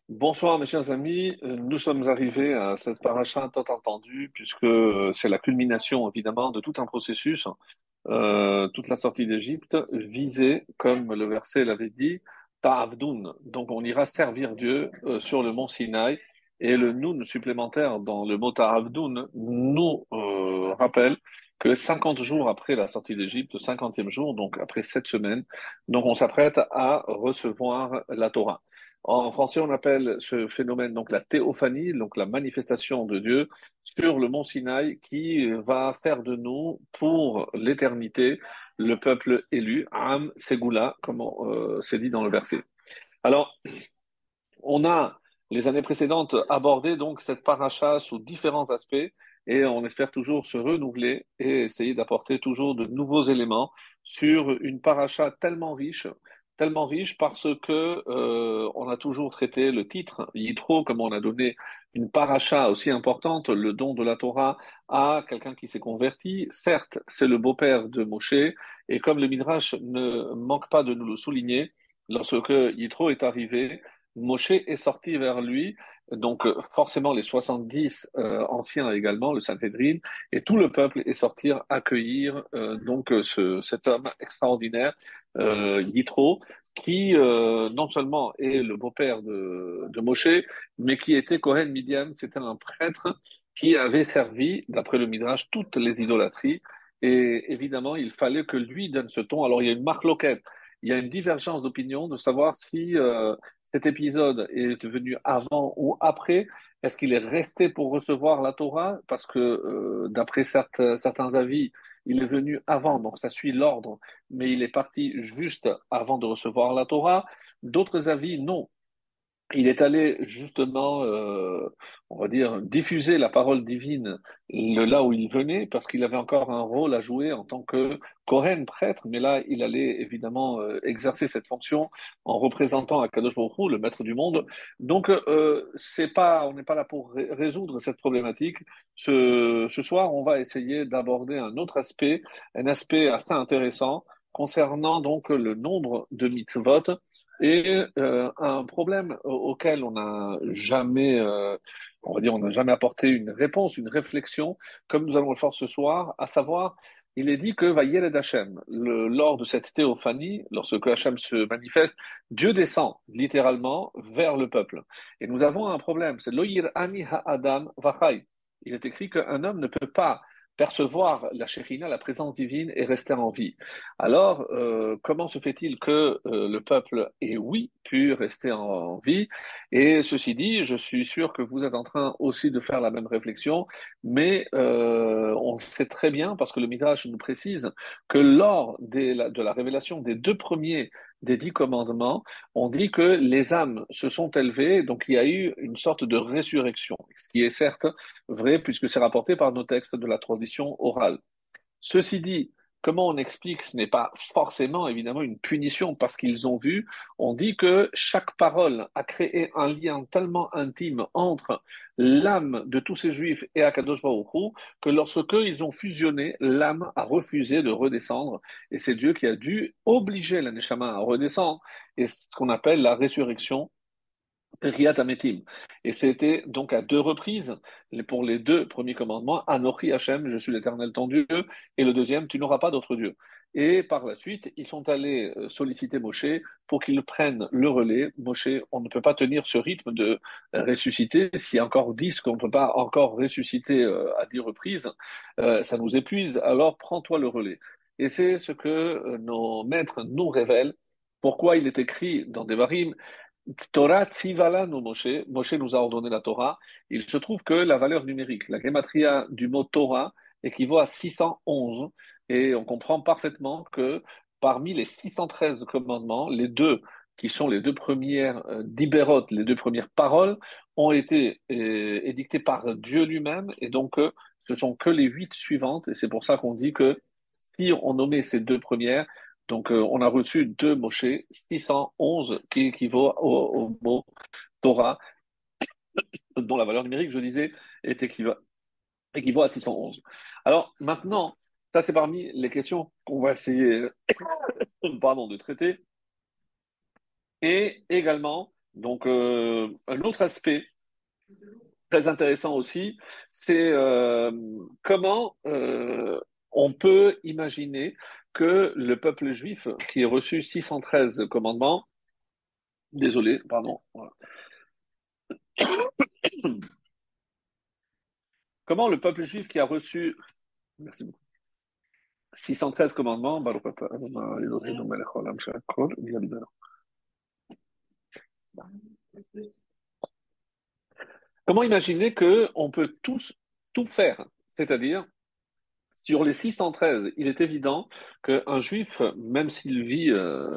Bonsoir mes chers amis. Nous sommes arrivés à cette paracha tant entendue puisque c'est la culmination évidemment de tout un processus. Toute la sortie d'Égypte visait, comme le verset l'avait dit, Ta'avdoun. Donc on ira servir Dieu sur le mont Sinaï, et le noun supplémentaire dans le mot Ta'avdoun nous rappelle que 50 jours après la sortie d'Égypte, 50e jour, donc après 7 semaines, donc on s'apprête à recevoir la Torah. En français, on appelle ce phénomène donc la théophanie, donc la manifestation de Dieu sur le mont Sinaï, qui va faire de nous pour l'éternité le peuple élu, Am Segula, comme c'est dit dans le verset. Alors, on a les années précédentes abordé donc cette paracha sous différents aspects, et on espère toujours se renouveler et essayer d'apporter toujours de nouveaux éléments sur une paracha tellement riche parce que on a toujours traité le titre Yitro, comme on a donné une paracha aussi importante, le don de la Torah à quelqu'un qui s'est converti. Certes, c'est le beau-père de Moshe, et comme le Midrash ne manque pas de nous le souligner, lorsque Yitro est arrivé, Moshe est sorti vers lui, donc forcément les 70 anciens également, le Sanhédrin, et tout le peuple est sorti accueillir cet homme extraordinaire, Yitro, qui non seulement est le beau-père de Moshe, mais qui était Kohen Midian, c'était un prêtre qui avait servi, d'après le Midrash, toutes les idolâtries, et évidemment il fallait que lui donne ce ton. Alors il y a une marloquette, il y a une divergence d'opinion de savoir si cet épisode est venu avant ou après. Est-ce qu'il est resté pour recevoir la Torah? Parce que d'après certains avis, il est venu avant, donc ça suit l'ordre, mais il est parti juste avant de recevoir la Torah. D'autres avis, non. Il est allé justement, on va dire, diffuser la parole divine là où il venait, parce qu'il avait encore un rôle à jouer en tant que Kohen, prêtre, mais là, il allait évidemment exercer cette fonction en représentant Akadosh Baruch Hu, le maître du monde. Donc, on n'est pas là pour résoudre cette problématique. Ce soir, on va essayer d'aborder un autre aspect, un aspect assez intéressant concernant donc le nombre de mitzvot, et un problème auquel on n'a jamais, on va dire, on n'a jamais apporté une réponse, une réflexion, comme nous allons le faire ce soir, à savoir, il est dit que Vayeled Hashem, lors de cette théophanie, lorsque Hashem se manifeste, Dieu descend littéralement vers le peuple. Et nous avons un problème, c'est Lo Yir'ani ha'adam vachai. Il est écrit qu'un homme ne peut pas percevoir la Shekhinah, la présence divine, et rester en vie. Alors, comment se fait-il que le peuple ait, oui, pu rester en vie? Et ceci dit, je suis sûr que vous êtes en train aussi de faire la même réflexion, mais on sait très bien, parce que le Midrash nous précise, que lors de la révélation des deux premiers des 10 commandements, on dit que les âmes se sont élevées, donc il y a eu une sorte de résurrection, ce qui est certes vrai, puisque c'est rapporté par nos textes de la tradition orale. Ceci dit, comment on explique, ce n'est pas forcément évidemment une punition parce qu'ils ont vu. On dit que chaque parole a créé un lien tellement intime entre l'âme de tous ces juifs et Akadosh Baruch Hu, que lorsque ils ont fusionné, l'âme a refusé de redescendre, et c'est Dieu qui a dû obliger la Neshama à redescendre, et c'est ce qu'on appelle la résurrection, Riyat Ametim. Et c'était donc à deux reprises, pour les deux premiers commandements, Anochi Hashem, je suis l'Éternel ton Dieu, et le deuxième, tu n'auras pas d'autre Dieu. Et par la suite, ils sont allés solliciter Moshe pour qu'il prenne le relais. Moshe, on ne peut pas tenir ce rythme de ressusciter. S'il y a encore 10 qu'on ne peut pas encore ressusciter à 10 reprises, ça nous épuise. Alors prends-toi le relais. Et c'est ce que nos maîtres nous révèlent. Pourquoi il est écrit dans Devarim, Torah Tzivala nous Moshe, Moshe nous a ordonné la Torah. Il se trouve que la valeur numérique, la gematria du mot Torah équivaut à 611, et on comprend parfaitement que parmi les 613 commandements, les deux qui sont les deux premières dibérot, les deux premières paroles, ont été édictées par Dieu lui-même, et donc ce sont que les 8 suivantes, et c'est pour ça qu'on dit que si on nommait ces deux premières, donc on a reçu deux Moshe, 611, qui équivaut au mot Torah, dont la valeur numérique, je disais, équivaut à 611. Alors maintenant, ça c'est parmi les questions qu'on va essayer pardon, de traiter. Et également, Donc, un autre aspect très intéressant aussi, c'est comment on peut imaginer que le peuple juif, qui a reçu 613 commandements, désolé, pardon, voilà. Comment le peuple juif qui a reçu, merci beaucoup, 613 commandements, comment imaginer que on peut tous tout faire? C'est-à-dire, sur les 613, il est évident qu'un juif, même s'il vit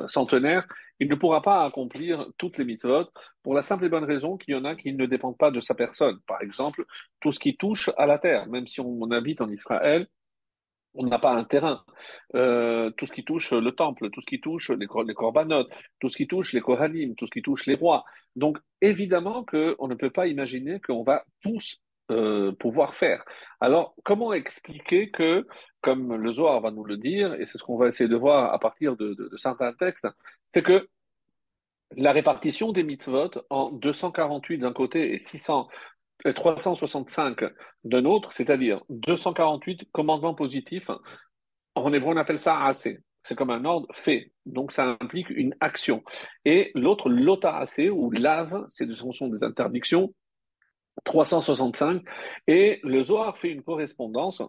centenaire, il ne pourra pas accomplir toutes les mitzvot pour la simple et bonne raison qu'il y en a qui ne dépendent pas de sa personne. Par exemple, tout ce qui touche à la terre, même si on habite en Israël, on n'a pas un terrain. Tout ce qui touche le temple, tout ce qui touche les corbanotes, tout ce qui touche les kohanim, tout ce qui touche les rois. Donc, évidemment qu'on ne peut pas imaginer qu'on va tous pouvoir faire. Alors, comment expliquer que, comme le Zohar va nous le dire, et c'est ce qu'on va essayer de voir à partir de certains textes, c'est que la répartition des mitzvot en 248 d'un côté et 365 d'un autre, c'est-à-dire 248 commandements positifs, en hébreu, on appelle ça assez. C'est comme un ordre fait. Donc, ça implique une action. Et l'autre, lota assez, ou lave, ce sont des interdictions. 365. Et le Zohar fait une correspondance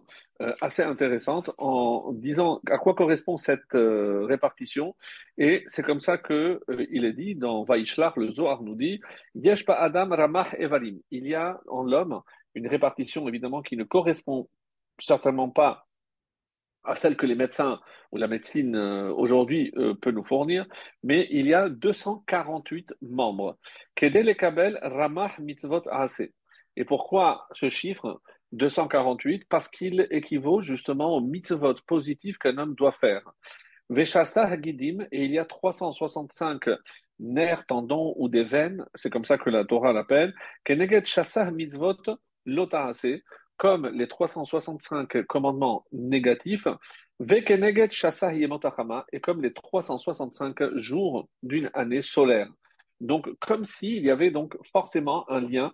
assez intéressante en disant à quoi correspond cette répartition. Et c'est comme ça que il est dit dans Vaishlach, le Zohar nous dit Yesh Adam Ramach Evarim. Il y a en l'homme une répartition évidemment qui ne correspond certainement pas à celle que les médecins ou la médecine aujourd'hui peut nous fournir, mais il y a 248 membres. Kedel et Kabel Ramah Mitzvot Aseh. Et pourquoi ce chiffre 248? Parce qu'il équivaut justement aux mitzvot positifs qu'un homme doit faire. Veshasta Hagidim, et il y a 365 nerfs, tendons ou des veines, c'est comme ça que la Torah l'appelle, Keneged Shassah Mitzvot Lotaase, comme les 365 commandements négatifs, Vekeneged Shassah Yemotachama, et comme les 365 jours d'une année solaire. Donc, comme s'il y avait donc forcément un lien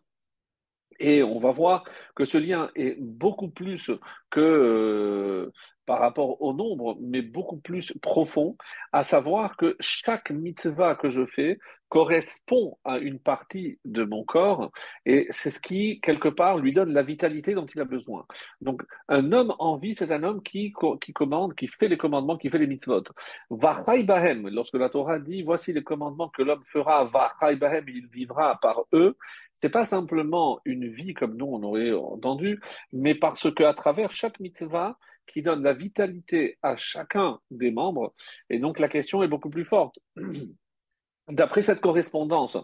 et on va voir que ce lien est beaucoup plus que par rapport au nombre, mais beaucoup plus profond, à savoir que chaque mitzvah que je fais correspond à une partie de mon corps et c'est ce qui, quelque part, lui donne la vitalité dont il a besoin. Donc, un homme en vie, c'est un homme qui commande, qui fait les commandements, qui fait les mitzvot. Vachai bahem, lorsque la Torah dit, voici les commandements que l'homme fera, vachai bahem, il vivra par eux, c'est pas simplement une vie comme nous on aurait entendu, mais parce qu'à travers chaque mitzvah qui donne la vitalité à chacun des membres, et donc la question est beaucoup plus forte. D'après cette correspondance,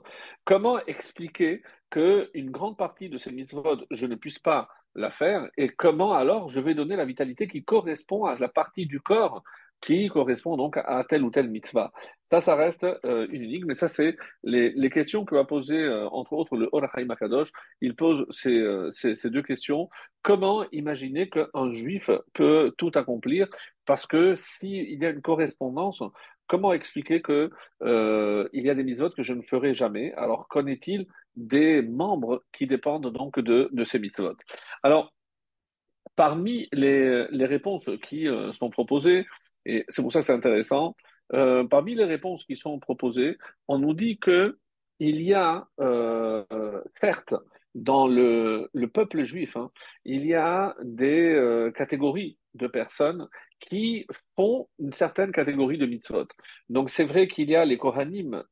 comment expliquer qu'une grande partie de ces mitzvot, je ne puisse pas la faire, et comment alors je vais donner la vitalité qui correspond à la partie du corps qui correspond donc à telle ou telle mitzvah. Ça reste une énigme, mais ça, c'est les questions que va poser, entre autres, le Or HaChaim HaKadosh. Il pose ces deux questions. Comment imaginer qu'un juif peut tout accomplir? Parce que s'il y a une correspondance, comment expliquer que il y a des mitzvot que je ne ferai jamais. Alors, qu'en est-il des membres qui dépendent donc de ces mitzvot? Alors, parmi les réponses qui sont proposées, et c'est pour ça que c'est intéressant, parmi les réponses qui sont proposées, on nous dit que il y a, certes, dans le peuple juif, hein, il y a des catégories de personnes qui font une certaine catégorie de mitzvot. Donc c'est vrai qu'il y a les Kohanim,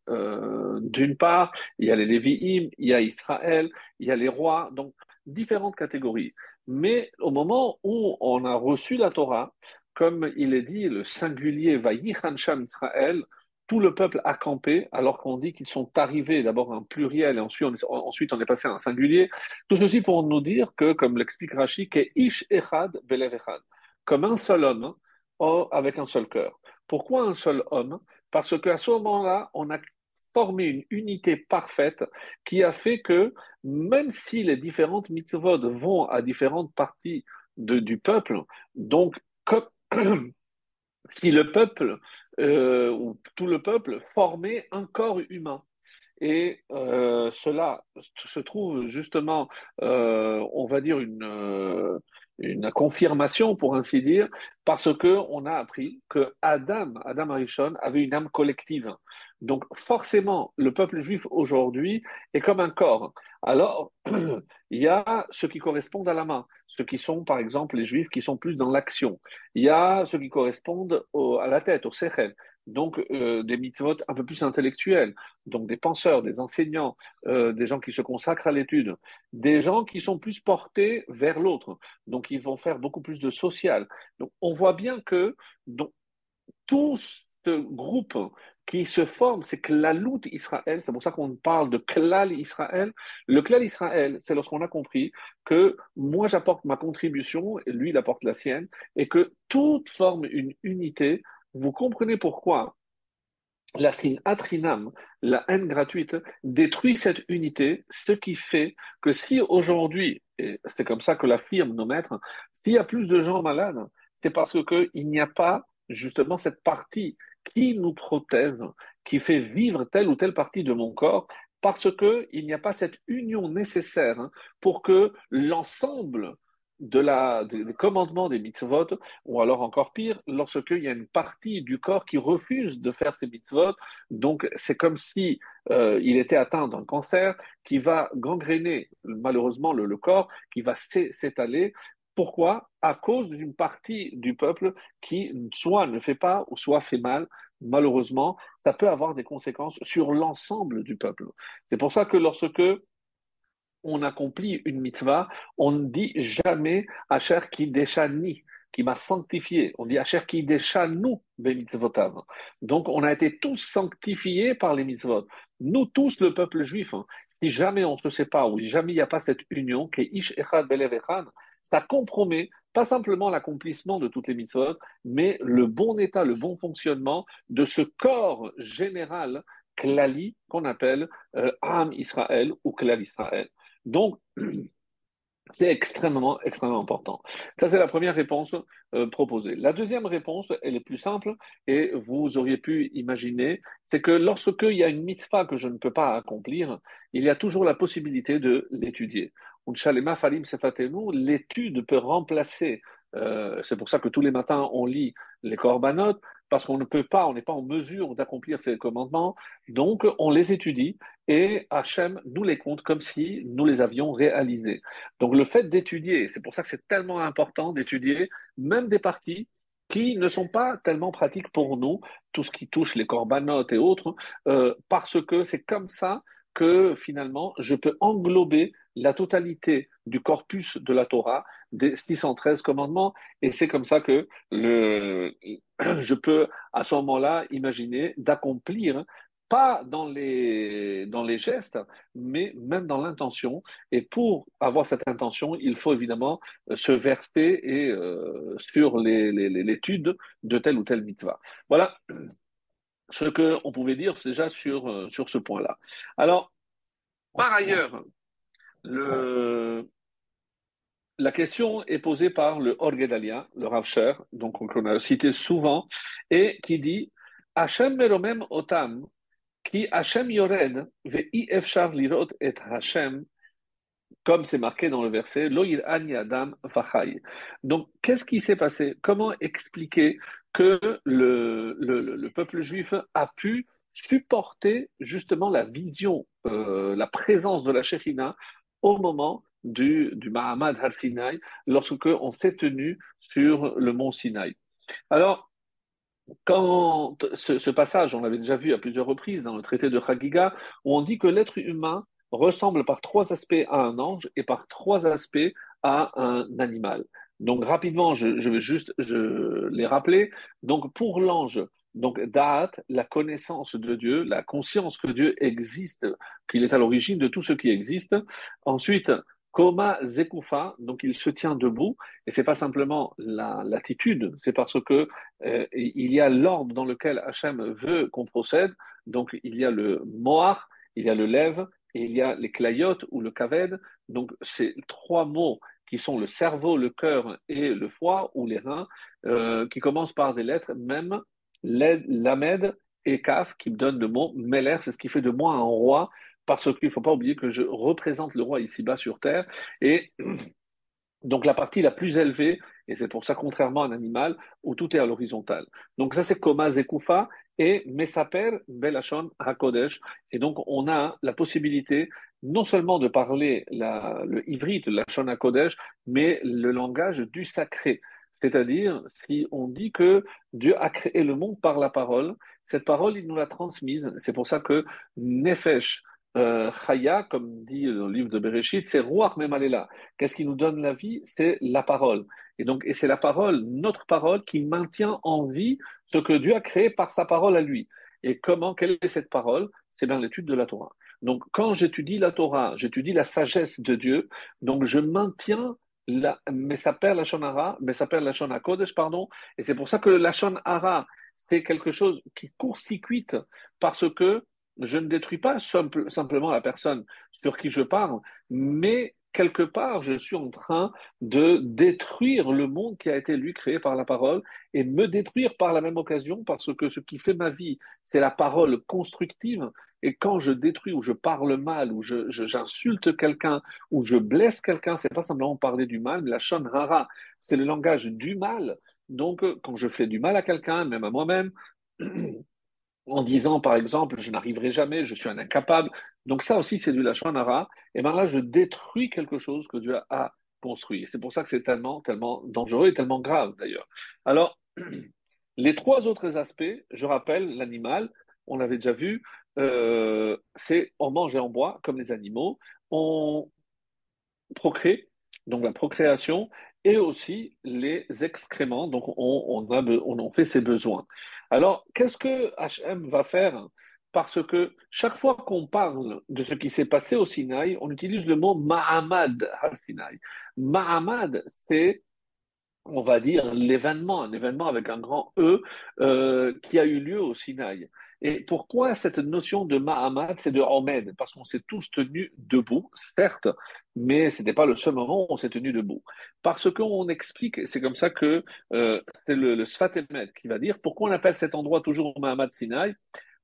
d'une part, il y a les Lévi'im, il y a Israël, il y a les rois, donc différentes catégories. Mais au moment où on a reçu la Torah, comme il est dit, le singulier Vayichan Sham Israël, tout le peuple a campé, alors qu'on dit qu'ils sont arrivés d'abord en pluriel et ensuite on est passé à un singulier. Tout ceci pour nous dire que, comme l'explique Rashi, que Ish Echad Belev Echad, comme un seul homme avec un seul cœur. Pourquoi un seul homme? Parce qu'à ce moment-là, on a formé une unité parfaite qui a fait que même si les différentes mitzvot vont à différentes parties du peuple, donc comme, si le peuple ou tout le peuple formait un corps humain. Et cela se trouve justement, on va dire, une confirmation, pour ainsi dire, parce que on a appris que Adam Arishon, avait une âme collective. Donc forcément, le peuple juif aujourd'hui est comme un corps. Alors, il y a ceux qui correspondent à la main, ceux qui sont, par exemple, les juifs qui sont plus dans l'action. Il y a ceux qui correspondent à la tête, au sechel. Donc, des mitzvot un peu plus intellectuels, donc des penseurs, des enseignants, des gens qui se consacrent à l'étude, des gens qui sont plus portés vers l'autre, donc ils vont faire beaucoup plus de social. Donc, on voit bien que donc, tout ce groupe qui se forme, c'est Klalout Israël, c'est pour ça qu'on parle de Klal Israël. Le Klal Israël, c'est lorsqu'on a compris que moi j'apporte ma contribution, et lui il apporte la sienne, et que tout forme une unité. Vous comprenez pourquoi la atrinam, la haine gratuite, détruit cette unité, ce qui fait que si aujourd'hui, et c'est comme ça que l'affirment nos maîtres, s'il y a plus de gens malades, c'est parce qu'il n'y a pas justement cette partie qui nous protège, qui fait vivre telle ou telle partie de mon corps, parce qu'il n'y a pas cette union nécessaire, hein, pour que l'ensemble des commandements des mitzvot, ou alors encore pire, lorsqu'il y a une partie du corps qui refuse de faire ces mitzvot, donc c'est comme si il était atteint d'un cancer qui va gangréner malheureusement le corps, qui va s'étaler. Pourquoi? À cause d'une partie du peuple qui soit ne fait pas ou soit fait mal. Malheureusement, ça peut avoir des conséquences sur l'ensemble du peuple. C'est pour ça que lorsque on accomplit une mitzvah, on ne dit jamais Asher Kideshani, qui m'a sanctifié. On dit Asher Kideshanu bemitzvotav. Donc, on a été tous sanctifiés par les mitzvot. Nous tous, le peuple juif, hein, si jamais on se sépare ou si jamais il n'y a pas cette union, qui est Ish Echad Belev Echad, ça compromet pas simplement l'accomplissement de toutes les mitzvot, mais le bon état, le bon fonctionnement de ce corps général klali qu'on appelle Am Israël ou Klal Israël. Donc, c'est extrêmement, extrêmement important. Ça, c'est la première réponse proposée. La deuxième réponse, elle est plus simple et vous auriez pu imaginer, c'est que lorsqu'il y a une mitzvah que je ne peux pas accomplir, il y a toujours la possibilité de l'étudier. Unshalema falim sefatenu, l'étude peut remplacer. C'est pour ça que tous les matins, on lit les korbanot, parce qu'on ne peut pas, on n'est pas en mesure d'accomplir ces commandements, donc on les étudie et Hachem nous les compte comme si nous les avions réalisés. Donc le fait d'étudier, c'est pour ça que c'est tellement important d'étudier même des parties qui ne sont pas tellement pratiques pour nous, tout ce qui touche les corbanotes et autres, parce que c'est comme ça que finalement je peux englober la totalité du corpus de la Torah, des 613 commandements, et c'est comme ça que je peux à ce moment-là imaginer d'accomplir, pas dans les gestes, mais même dans l'intention. Et pour avoir cette intention, il faut évidemment se verser sur l'étude de telle ou telle mitzvah. Voilà ce qu'on pouvait dire déjà sur ce point-là. Alors, par ailleurs, le, la question est posée par le Or Gedalia, le Rav Sher, donc qu'on a cité souvent, et qui dit Hashem meromem otam, ki Hashem yored, ve'i efshar lirot et Hashem, comme c'est marqué dans le verset, Lo yir'ani adam vachai. Donc, qu'est-ce qui s'est passé? Comment expliquer que le peuple juif a pu supporter justement la vision, la présence de la Shekhinah au moment du Mahamad Har Sinai, lorsque on s'est tenu sur le mont Sinaï. Alors, quand ce passage, on l'avait déjà vu à plusieurs reprises dans le traité de Chagiga, où on dit que l'être humain ressemble par trois aspects à un ange et par trois aspects à un animal. Donc rapidement, je vais juste les rappeler. Donc pour l'ange, donc Da'at, la connaissance de Dieu, la conscience que Dieu existe, qu'il est à l'origine de tout ce qui existe. Ensuite, Koma Zekufa, donc il se tient debout, et c'est pas simplement l'attitude, c'est parce que il y a l'ordre dans lequel Hachem veut qu'on procède. Donc, il y a le Moar, il y a le Lev, et il y a les Klayot ou le Kaved. Donc, ces trois mots qui sont le cerveau, le cœur et le foie ou les reins, qui commencent par des lettres, même Lamed et Kaf qui me donne le mot Meler, c'est ce qui fait de moi un roi, parce qu'il ne faut pas oublier que je représente le roi ici-bas sur terre. Et donc la partie la plus élevée, et c'est pour ça contrairement à un animal où tout est à l'horizontale. Donc ça c'est Koma Zekufa et Mesaper Belashon HaKodesh. Et donc on a la possibilité non seulement de parler le ivrit, la Shon HaKodesh, mais le langage du sacré. C'est-à-dire, si on dit que Dieu a créé le monde par la parole, cette parole, il nous l'a transmise. C'est pour ça que Nefesh, Chaya, comme dit dans le livre de Bereshit, c'est Ruach Memalela. Qu'est-ce qui nous donne la vie? C'est la parole. Et donc, et c'est la parole, notre parole, qui maintient en vie ce que Dieu a créé par sa parole à lui. Et comment, quelle est cette parole? C'est bien l'étude de la Torah. Donc, quand j'étudie la Torah, j'étudie la sagesse de Dieu, donc je maintiens Mesaper Lashon Hara, Mesaper Lashon HaKodesh, pardon, et c'est pour ça que le Lashon Hara, c'est quelque chose qui court-circuite parce que je ne détruis pas simplement la personne sur qui je parle, mais quelque part, je suis en train de détruire le monde qui a été, lui, créé par la parole et me détruire par la même occasion parce que ce qui fait ma vie, c'est la parole constructive. Et quand je détruis ou je parle mal ou j'insulte quelqu'un ou je blesse quelqu'un, c'est pas simplement parler du mal, mais la shon hara, c'est le langage du mal. Donc, quand je fais du mal à quelqu'un, même à moi-même, en disant, par exemple, je n'arriverai jamais, je suis un incapable. Donc ça aussi, c'est du lachon hara. Et bien là, je détruis quelque chose que Dieu a construit. Et c'est pour ça que c'est tellement, tellement dangereux et tellement grave, d'ailleurs. Alors, les trois autres aspects, je rappelle, l'animal, on l'avait déjà vu, c'est on mange et on boit comme les animaux, on procrée, donc la procréation, et aussi les excréments, donc on fait ses besoins. Alors, qu'est-ce que HM va faire? Parce que chaque fois qu'on parle de ce qui s'est passé au Sinaï, on utilise le mot Ma'amad al Sinaï. Ma'amad, c'est on va dire, l'événement, un événement avec un grand E qui a eu lieu au Sinaï. Et pourquoi cette notion de Mahamad, c'est de Omed? Parce qu'on s'est tous tenus debout, certes, mais ce n'était pas le seul moment où on s'est tenu debout. Parce qu'on explique, c'est comme ça que c'est le Sfat Emet qui va dire pourquoi on appelle cet endroit toujours Mahamad Sinaï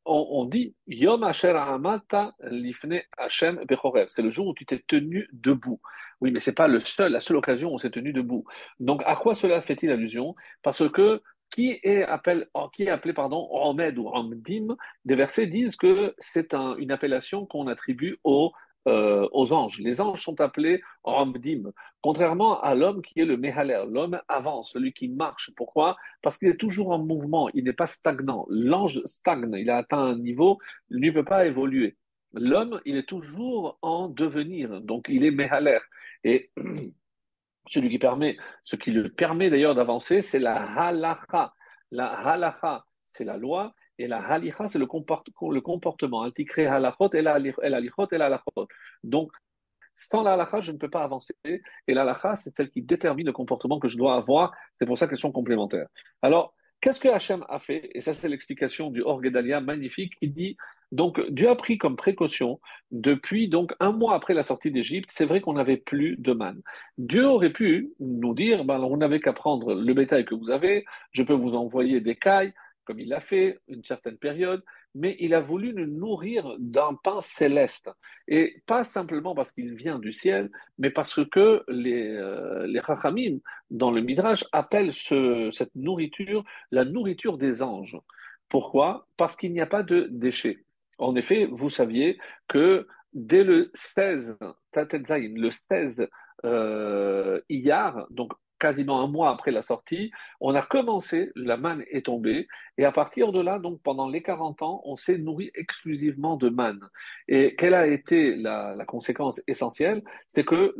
on dit Yom Asher Amata Lifne Hashem Bechorev. C'est le jour où tu t'es tenu debout. Oui, mais c'est pas la seule occasion où on s'est tenu debout. Donc, à quoi cela fait-il allusion? Parce que qui est appelé, pardon, Omed ou Omdim, des versets disent que c'est une appellation qu'on attribue aux anges. Les anges sont appelés Omdim, contrairement à l'homme qui est le Mehaler. L'homme avance, celui qui marche. Pourquoi? Parce qu'il est toujours en mouvement, il n'est pas stagnant. L'ange stagne, il a atteint un niveau, il ne peut pas évoluer. L'homme, il est toujours en devenir, donc il est Mehaler. Et celui qui permet, ce qui le permet d'ailleurs d'avancer, c'est la halacha. La halacha, c'est la loi, et la halicha, c'est le comportement. Anticré halachot, et la halichot, et la halachot. Donc, sans la halakha, je ne peux pas avancer. Et la halakha, c'est celle qui détermine le comportement que je dois avoir. C'est pour ça qu'elles sont complémentaires. Alors, qu'est-ce que Hachem a fait? Et ça, c'est l'explication du Or Gedalia magnifique. Il dit, donc, Dieu a pris comme précaution, depuis donc un mois après la sortie d'Égypte, c'est vrai qu'on n'avait plus de manne. Dieu aurait pu nous dire, ben, on n'avait qu'à prendre le bétail que vous avez, je peux vous envoyer des cailles, comme il l'a fait, une certaine période, mais il a voulu nous nourrir d'un pain céleste. Et pas simplement parce qu'il vient du ciel, mais parce que les Chachamim, dans le Midrash, appellent cette nourriture la nourriture des anges. Pourquoi? Parce qu'il n'y a pas de déchets. En effet, vous saviez que dès le 16, Tatet Zayin, le 16 Iyar, donc quasiment un mois après la sortie, on a commencé, la manne est tombée, et à partir de là, donc pendant les 40 ans, on s'est nourri exclusivement de manne. Et quelle a été la conséquence essentielle? C'est que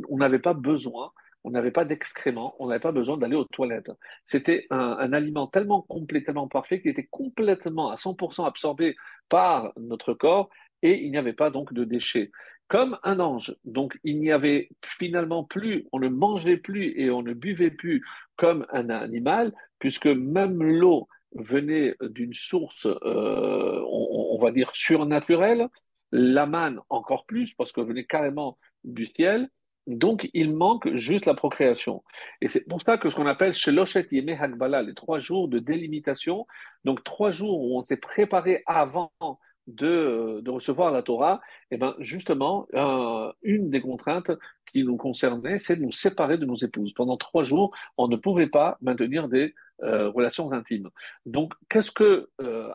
on n'avait pas besoin, on n'avait pas d'excréments, on n'avait pas besoin d'aller aux toilettes. C'était un aliment tellement complet, tellement parfait, qu'il était complètement à 100% absorbé par notre corps et il n'y avait pas donc de déchets. Comme un ange. Donc il n'y avait finalement plus, on ne mangeait plus et on ne buvait plus comme un animal, puisque même l'eau venait d'une source, on va dire, surnaturelle, la manne encore plus, parce qu'elle venait carrément du ciel, Donc, il manque juste la procréation. Et c'est pour ça que ce qu'on appelle Sheloshet Yemei Hagbala, les 3 jours de délimitation, donc 3 jours où on s'est préparé avant de recevoir la Torah, et ben justement, une des contraintes qui nous concernait, c'est de nous séparer de nos épouses. Pendant 3 jours, on ne pouvait pas maintenir des relations intimes. Donc, qu'est-ce que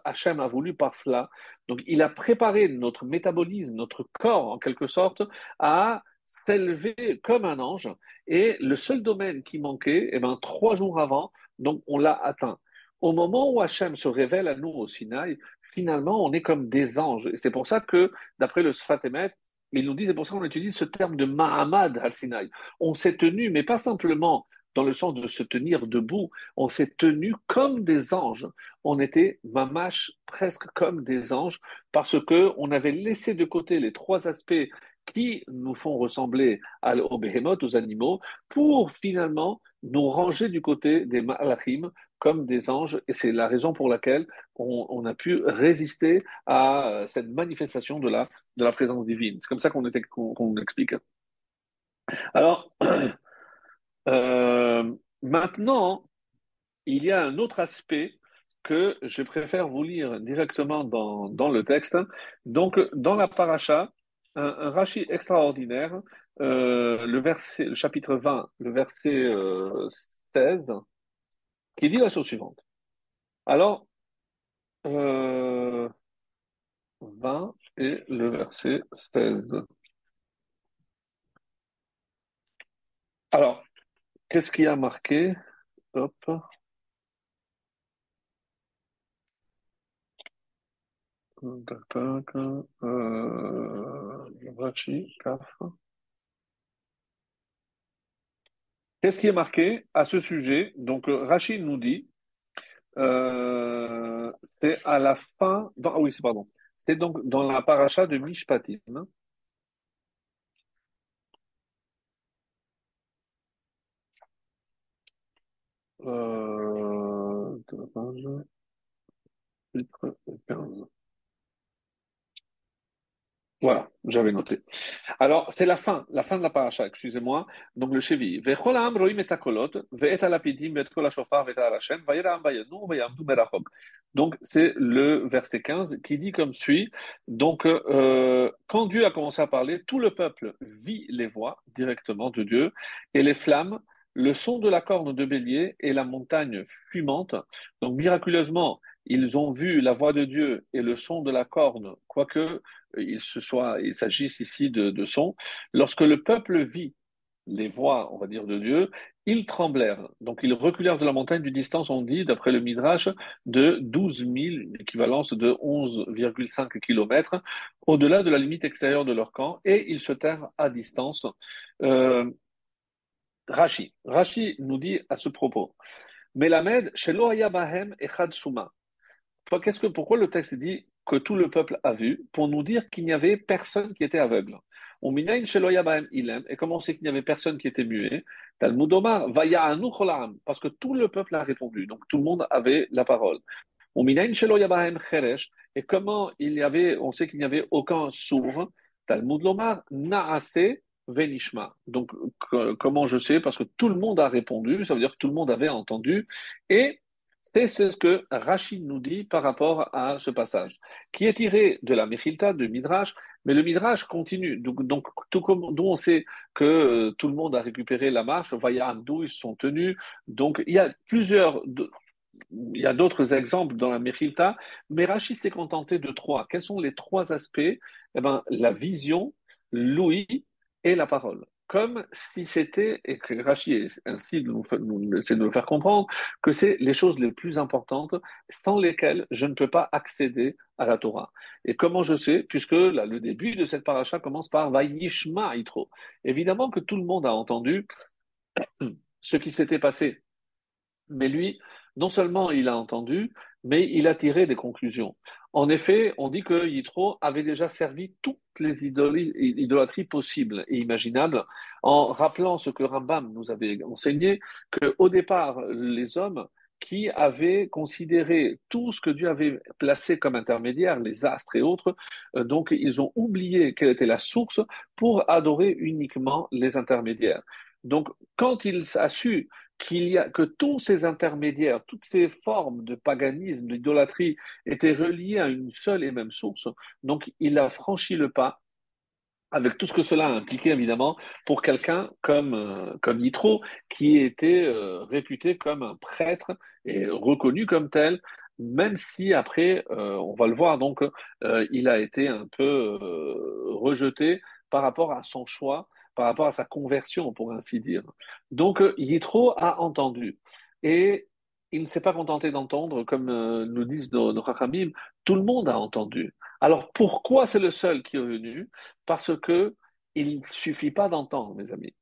Hachem a voulu par cela? Donc, il a préparé notre métabolisme, notre corps, en quelque sorte, à s'élever comme un ange. Et le seul domaine qui manquait, eh ben, 3 jours avant, donc on l'a atteint. Au moment où Hachem se révèle à nous au Sinaï, finalement, on est comme des anges. Et c'est pour ça que, d'après le Sfat Emet, il nous dit, c'est pour ça qu'on utilise ce terme de Mahamad al-Sinaï. On s'est tenu, mais pas simplement dans le sens de se tenir debout, on s'est tenu comme des anges. On était mamash presque comme des anges parce que on avait laissé de côté les 3 aspects qui nous font ressembler aux béhémoths, aux animaux, pour finalement nous ranger du côté des malachim comme des anges. Et c'est la raison pour laquelle on a pu résister à cette manifestation de la présence divine. C'est comme ça qu'on explique. Alors, maintenant, il y a un autre aspect que je préfère vous lire directement dans le texte. Donc, dans la paracha, un Rashi extraordinaire, le chapitre 20, le verset 16, qui dit la chose suivante. Alors, euh, 20 et le verset 16. Alors, qu'est-ce qui a marqué? Hop, tac, tac, Rashi, Kaf. Qu'est-ce qui est marqué à ce sujet? Donc, Rachid nous dit, euh, c'est à la fin, ah oui, c'est pardon, c'est donc dans la paracha de Mishpatim. Euh, 15. Voilà, j'avais noté. Alors, c'est la fin de la paracha, excusez-moi. Donc, le Chevi. Vechol ha'am roim et hakolot, ve'et halapidim, ve'et kol hashofar, ve'et ha'arashem, vayera ha'am vayanu, vayamdu merachok. Donc, c'est le verset 15 qui dit comme suit. Donc, quand Dieu a commencé à parler, tout le peuple vit les voix directement de Dieu et les flammes, le son de la corne de bélier et la montagne fumante. Donc, miraculeusement, ils ont vu la voix de Dieu et le son de la corne, quoique il s'agisse ici de sons. Lorsque le peuple vit les voix, on va dire, de Dieu, ils tremblèrent. Donc ils reculèrent de la montagne d'une distance, on dit, d'après le Midrash, de 12 000, l'équivalence de 11,5 kilomètres, au-delà de la limite extérieure de leur camp, et ils se terrent à distance. Euh, Rashi nous dit à ce propos, Melamed, Shelo haya bahem echad suma. Pourquoi le texte dit que tout le peuple a vu? Pour nous dire qu'il n'y avait personne qui était aveugle. On minayin shelo yabahem ilem, et comment on sait qu'il n'y avait personne qui était muet? Talmud Omar, vaya'anu cholam, parce que tout le peuple a répondu, donc tout le monde avait la parole. On minayin shelo yabahem cheresh, et comment on sait qu'il n'y avait aucun sourd? Talmud Lomar, naase venishma. Donc, comment je sais? Parce que tout le monde a répondu, ça veut dire que tout le monde avait entendu, et c'est ce que Rachid nous dit par rapport à ce passage, qui est tiré de la Mechilta, de Midrash, mais le Midrash continue. Donc tout comme d'où on sait que tout le monde a récupéré la marche, d'où ils se sont tenus. Donc il y a d'autres exemples dans la Mechilta, mais Rachid s'est contenté de 3. Quels sont les 3 aspects? Eh ben, la vision, l'ouïe et la parole. Comme si c'était, et que Rachid ainsi essaie de nous faire comprendre, que c'est les choses les plus importantes sans lesquelles je ne peux pas accéder à la Torah. Et comment je sais? Puisque là, le début de cette paracha commence par Vayishma Yitro. Évidemment que tout le monde a entendu ce qui s'était passé, mais lui, non seulement il a entendu, mais il a tiré des conclusions. En effet, on dit que Yitro avait déjà servi toutes les idolâtries possibles et imaginables, en rappelant ce que Rambam nous avait enseigné, qu'au départ, les hommes qui avaient considéré tout ce que Dieu avait placé comme intermédiaire, les astres et autres. Donc, ils ont oublié quelle était la source pour adorer uniquement les intermédiaires. Donc, quand il a su que tous ces intermédiaires, toutes ces formes de paganisme, d'idolâtrie étaient reliées à une seule et même source, donc il a franchi le pas avec tout ce que cela a impliqué évidemment pour quelqu'un comme Yitro, qui était réputé comme un prêtre et reconnu comme tel, même si après, on va le voir, donc il a été un peu rejeté par rapport à son choix, par rapport à sa conversion, pour ainsi dire. Donc Yitro a entendu et il ne s'est pas contenté d'entendre, comme nous disent nos Chachamim, tout le monde a entendu. Alors pourquoi c'est le seul qui est venu? Parce que il suffit pas d'entendre, mes amis.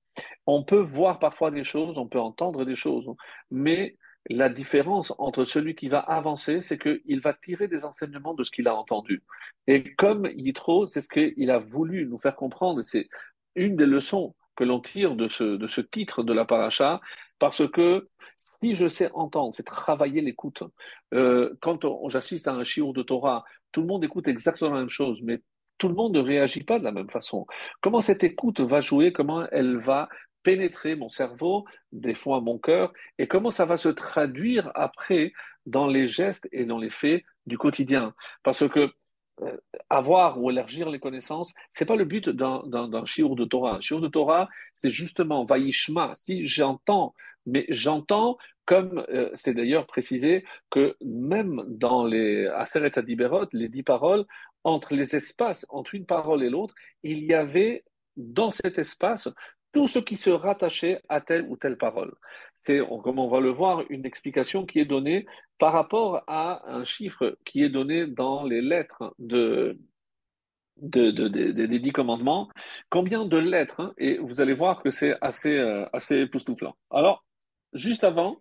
On peut voir parfois des choses, on peut entendre des choses, mais la différence entre celui qui va avancer, c'est qu'il va tirer des enseignements de ce qu'il a entendu. Et comme Yitro, c'est ce qu'il a voulu nous faire comprendre, c'est une des leçons que l'on tire de ce titre de la paracha, parce que si je sais entendre, c'est travailler l'écoute. J'assiste à un shiur de Torah, tout le monde écoute exactement la même chose, mais tout le monde ne réagit pas de la même façon. Comment cette écoute va jouer, comment elle va pénétrer mon cerveau, des fois mon cœur, et comment ça va se traduire après dans les gestes et dans les faits du quotidien. Parce que euh, avoir ou élargir les connaissances, c'est pas le but d'un shiur de Torah. Un shiur de Torah, c'est justement vaishma. Si j'entends, mais j'entends comme c'est d'ailleurs précisé que même dans les Aseret Adiberot, les 10 paroles, entre les espaces, entre une parole et l'autre, il y avait dans cet espace tout ce qui se rattachait à telle ou telle parole. Comme on va le voir, une explication qui est donnée par rapport à un chiffre qui est donné dans les lettres des 10 commandements. Combien de lettres, hein, et vous allez voir que c'est assez époustouflant. Alors, juste avant,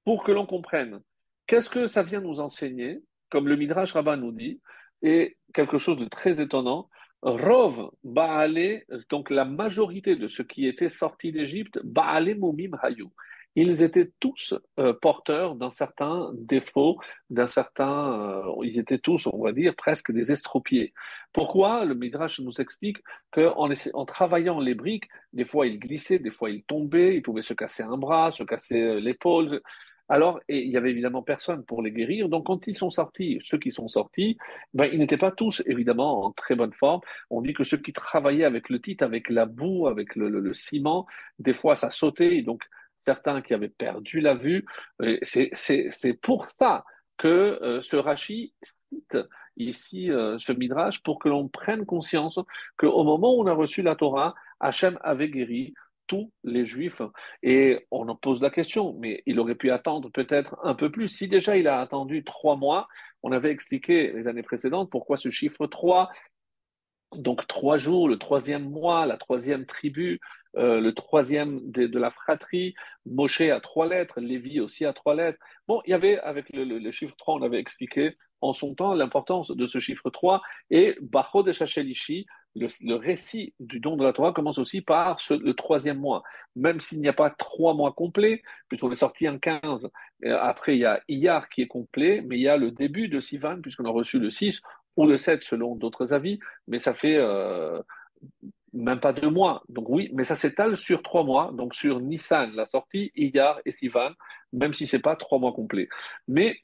pour que l'on comprenne qu'est-ce que ça vient nous enseigner, comme le Midrash Rabbah nous dit, et quelque chose de très étonnant, Rov Baale, donc la majorité de ceux qui étaient sortis d'Égypte, Baale Mumim Hayu. Ils étaient tous porteurs d'un certain défaut, ils étaient tous, on va dire, presque des estropiés. Pourquoi? Le Midrash nous explique en travaillant les briques, des fois ils glissaient, des fois ils tombaient, ils pouvaient se casser un bras, se casser l'épaule, alors, et il y avait évidemment personne pour les guérir. Donc, quand ils sont sortis, ceux qui sont sortis, ben, ils n'étaient pas tous évidemment en très bonne forme. On dit que ceux qui travaillaient avec le titre, avec la boue, avec le ciment, des fois ça sautait. Et donc, certains qui avaient perdu la vue, c'est pour ça que ce Rashi cite ici ce Midrash pour que l'on prenne conscience qu'au moment où on a reçu la Torah, Hachem avait guéri tous les Juifs et on en pose la question, mais il aurait pu attendre peut-être un peu plus. Si déjà il a attendu 3 mois, on avait expliqué les années précédentes pourquoi ce chiffre 3. Donc 3 jours, le troisième mois, la troisième tribu, le troisième de la fratrie, Moshe à 3 lettres, Lévi aussi à 3 lettres. Bon, il y avait avec le chiffre 3, on avait expliqué en son temps l'importance de ce chiffre 3 et Bachod et Shachelishi, le récit du don de la Torah commence aussi par le troisième mois, même s'il n'y a pas 3 mois complets, puisqu'on est sorti en 15. Après, il y a Iyar qui est complet, mais il y a le début de Sivan, puisqu'on a reçu le 6 ou le 7 selon d'autres avis, mais ça fait même pas 2 mois. Donc oui, mais ça s'étale sur 3 mois, donc sur Nissan, la sortie, Iyar et Sivan, même si c'est pas 3 mois complets. Mais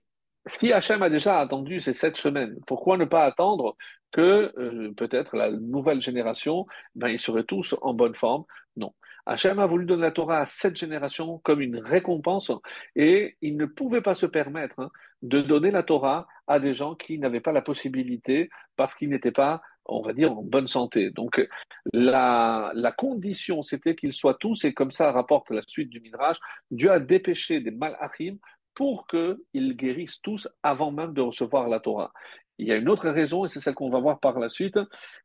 si Hachem a déjà attendu ces 7 semaines, pourquoi ne pas attendre que peut-être la nouvelle génération, ben, ils seraient tous en bonne forme? Non. Hachem a voulu donner la Torah à cette génération comme une récompense et il ne pouvait pas se permettre de donner la Torah à des gens qui n'avaient pas la possibilité parce qu'ils n'étaient pas, on va dire, en bonne santé. Donc la condition, c'était qu'ils soient tous, et comme ça rapporte la suite du Midrash, Dieu a dépêché des malachim pour qu'ils guérissent tous avant même de recevoir la Torah. Il y a une autre raison, et c'est celle qu'on va voir par la suite,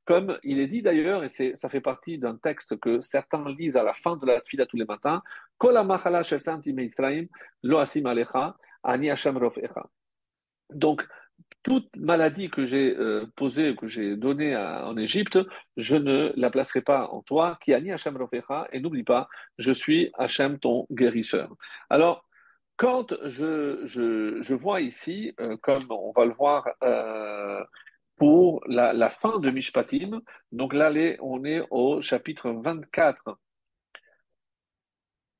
comme il est dit d'ailleurs, et ça fait partie d'un texte que certains lisent à la fin de la Tfila tous les matins, Kol ha-machala shel samti meIsraïm lo asim alecha, ani Hashem rofecha. Donc, toute maladie que j'ai posée, que j'ai donnée en Égypte, je ne la placerai pas en toi, qui ani Hashem rofecha, et n'oublie pas, je suis Hashem ton guérisseur. Alors, Quand je vois ici, comme on va le voir pour la fin de Mishpatim, donc là, on est au chapitre 24,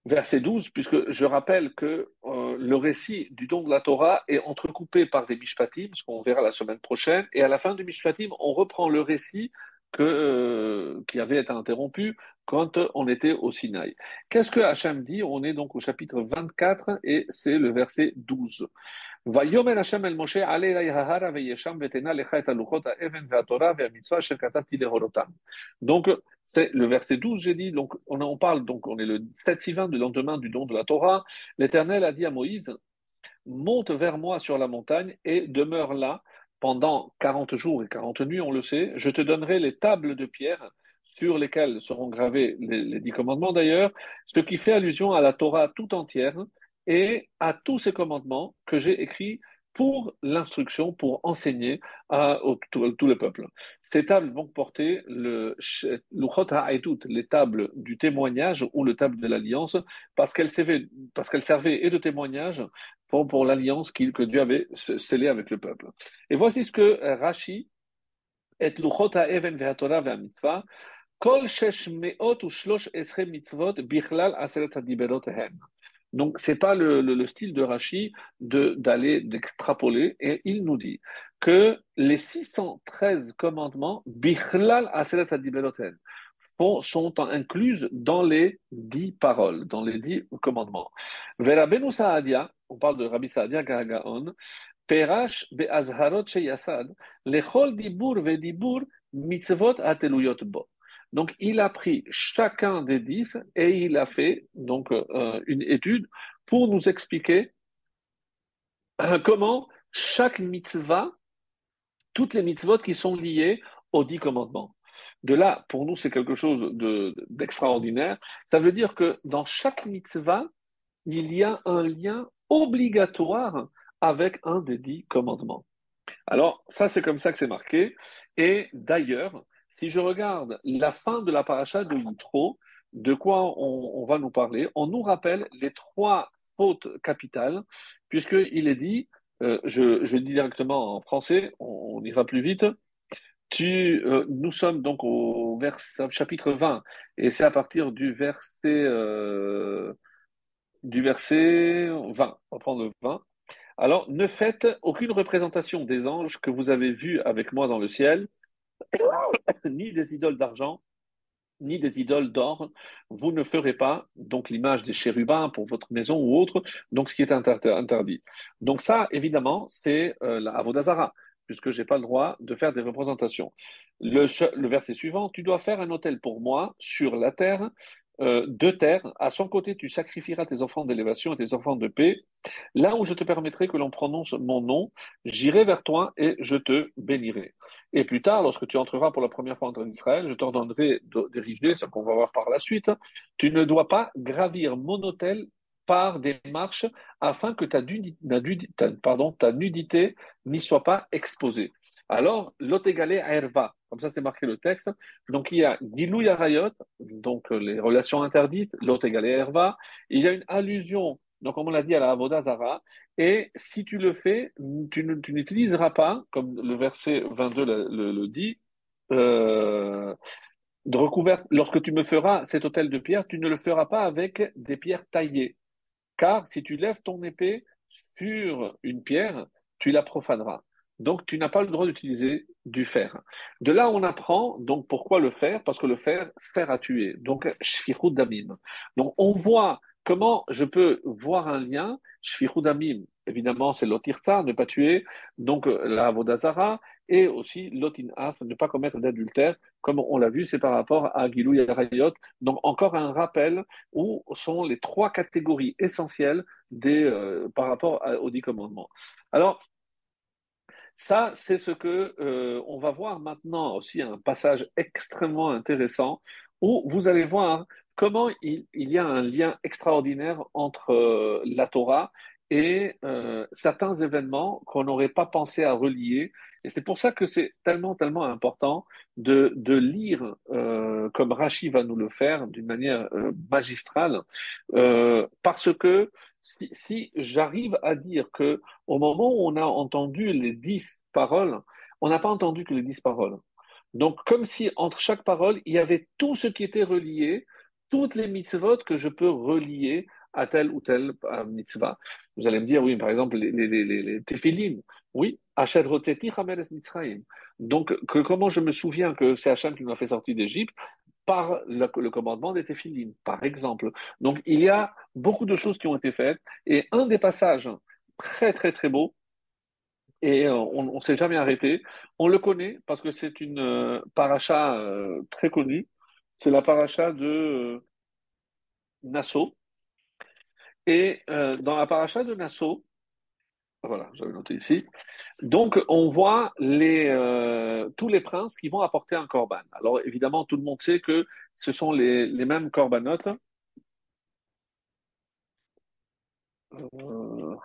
verset 12, puisque je rappelle que le récit du don de la Torah est entrecoupé par des Mishpatim, ce qu'on verra la semaine prochaine, et à la fin du Mishpatim, on reprend le récit qui avait été interrompu quand on était au Sinaï. Qu'est-ce que Hachem dit? On est donc au chapitre 24 et c'est le verset 12. ויאמר השם אל משה עלה אלי ההר וישם ותנה לך את הלוחות האבן והתורה והמצווה אשר כתבתי להורותם. Donc, c'est le verset 12, j'ai dit, donc on parle, donc on est le 7-6-20 du lendemain du don de la Torah. L'Éternel a dit à Moïse, monte vers moi sur la montagne et demeure là pendant 40 jours et 40 nuits, on le sait. Je te donnerai les tables de pierre sur lesquelles seront gravés les 10 commandements d'ailleurs, ce qui fait allusion à la Torah tout entière et à tous ces commandements que j'ai écrits pour l'instruction, pour enseigner tout le peuple. Ces tables vont porter le Luchot HaEdut, les tables du témoignage ou le table de l'alliance, parce qu'elles servaient et de témoignage pour l'alliance que Dieu avait scellée avec le peuple. Et voici ce que Rashi, et luchot ha'even ve'hatorah ve'amitzvah, kol shesh me'ot u'shlosh esre mitzvot bichlal aseret hadiberot hen. Donc, c'est pas le style de Rashi d'extrapoler, et il nous dit que les 613 commandements, bichlal aseret hadiberot hen, sont incluses dans les 10 paroles, dans les 10 commandements. Verabenu Saadia, on parle de Rabbi Saadia Gaon, Perash be'azharot sheyasad, lechol dibur ve'dibur mitzvot ateluyot bo. Donc, il a pris chacun des 10 et il a fait donc une étude pour nous expliquer comment chaque mitzvah, toutes les mitzvot qui sont liées aux 10 commandements. De là, pour nous, c'est quelque chose d'extraordinaire. Ça veut dire que dans chaque mitzvah, il y a un lien obligatoire avec un des 10 commandements. Alors, ça, c'est comme ça que c'est marqué. Et d'ailleurs, si je regarde la fin de la paracha de Yitro, de quoi on va nous parler, on nous rappelle les 3 fautes capitales, puisqu'il est dit, je dis directement en français, on ira plus vite. Nous sommes donc au chapitre 20, et c'est à partir du verset 20. On va prendre le 20. Alors, ne faites aucune représentation des anges que vous avez vus avec moi dans le ciel, ni des idoles d'argent, ni des idoles d'or. Vous ne ferez pas, donc, l'image des chérubins pour votre maison ou autre, donc ce qui est interdit. Donc ça, évidemment, c'est la Avodazara, puisque je n'ai pas le droit de faire des représentations. Le verset suivant, tu dois faire un autel pour moi sur la terre, de terre. À son côté, tu sacrifieras tes offrandes d'élévation et tes offrandes de paix. Là où je te permettrai que l'on prononce mon nom, j'irai vers toi et je te bénirai. Et plus tard, lorsque tu entreras pour la première fois en Israël, je t'ordonnerai d'ériger, ce qu'on va voir par la suite. Tu ne dois pas gravir mon autel par des marches afin que ta nudité n'y soit pas exposée. Alors, lot égalé à Herva, comme ça c'est marqué le texte. Donc il y a Gilou Yarayot, donc les relations interdites, lot égalé à Herva. Il y a une allusion, donc comme on l'a dit, à la Avodah Zara. Et si tu le fais, tu n'utiliseras pas, comme le verset 22 le dit, euh, lorsque tu me feras cet autel de pierre, tu ne le feras pas avec des pierres taillées. Car si tu lèves ton épée sur une pierre, tu la profaneras. Donc, tu n'as pas le droit d'utiliser du fer. De là, on apprend, donc, pourquoi le fer? Parce que le fer sert à tuer. Donc, shfichut damim. Donc, on voit comment je peux voir un lien. Shfichut damim, évidemment, c'est lotirza, ne pas tuer. Donc, la avodazara, et aussi lotin af, ne pas commettre d'adultère. Comme on l'a vu, c'est par rapport à Gilou Yarayot. Donc, encore un rappel où sont les 3 catégories essentielles par rapport aux 10 commandements. Alors, ça, c'est ce que on va voir maintenant aussi un passage extrêmement intéressant où vous allez voir comment il y a un lien extraordinaire entre la Torah et certains événements qu'on n'aurait pas pensé à relier. Et c'est pour ça que c'est tellement, tellement important de lire, comme Rashi va nous le faire, d'une manière magistrale, parce que si j'arrive à dire que au moment où on a entendu les 10 paroles, on n'a pas entendu que les 10 paroles. Donc, comme si entre chaque parole, il y avait tout ce qui était relié, toutes les mitzvot que je peux relier à telle ou telle mitzvah. Vous allez me dire, oui, par exemple, les tefilin. Oui, Hached Hotzeti Chameres Mitzrayim. Donc, comment je me souviens que c'est Hachem qui m'a fait sortir d'Égypte? Par le commandement des téphilines, par exemple. Donc, il y a beaucoup de choses qui ont été faites. Et un des passages très, très, très beaux, et on ne s'est jamais arrêté, on le connaît parce que c'est une paracha très connue. C'est la paracha de Nassau. Et dans la paracha de Nassau, voilà, j'avais noté ici, donc on voit tous les princes qui vont apporter un corban. Alors évidemment, tout le monde sait que ce sont les mêmes corbanotes. Euh,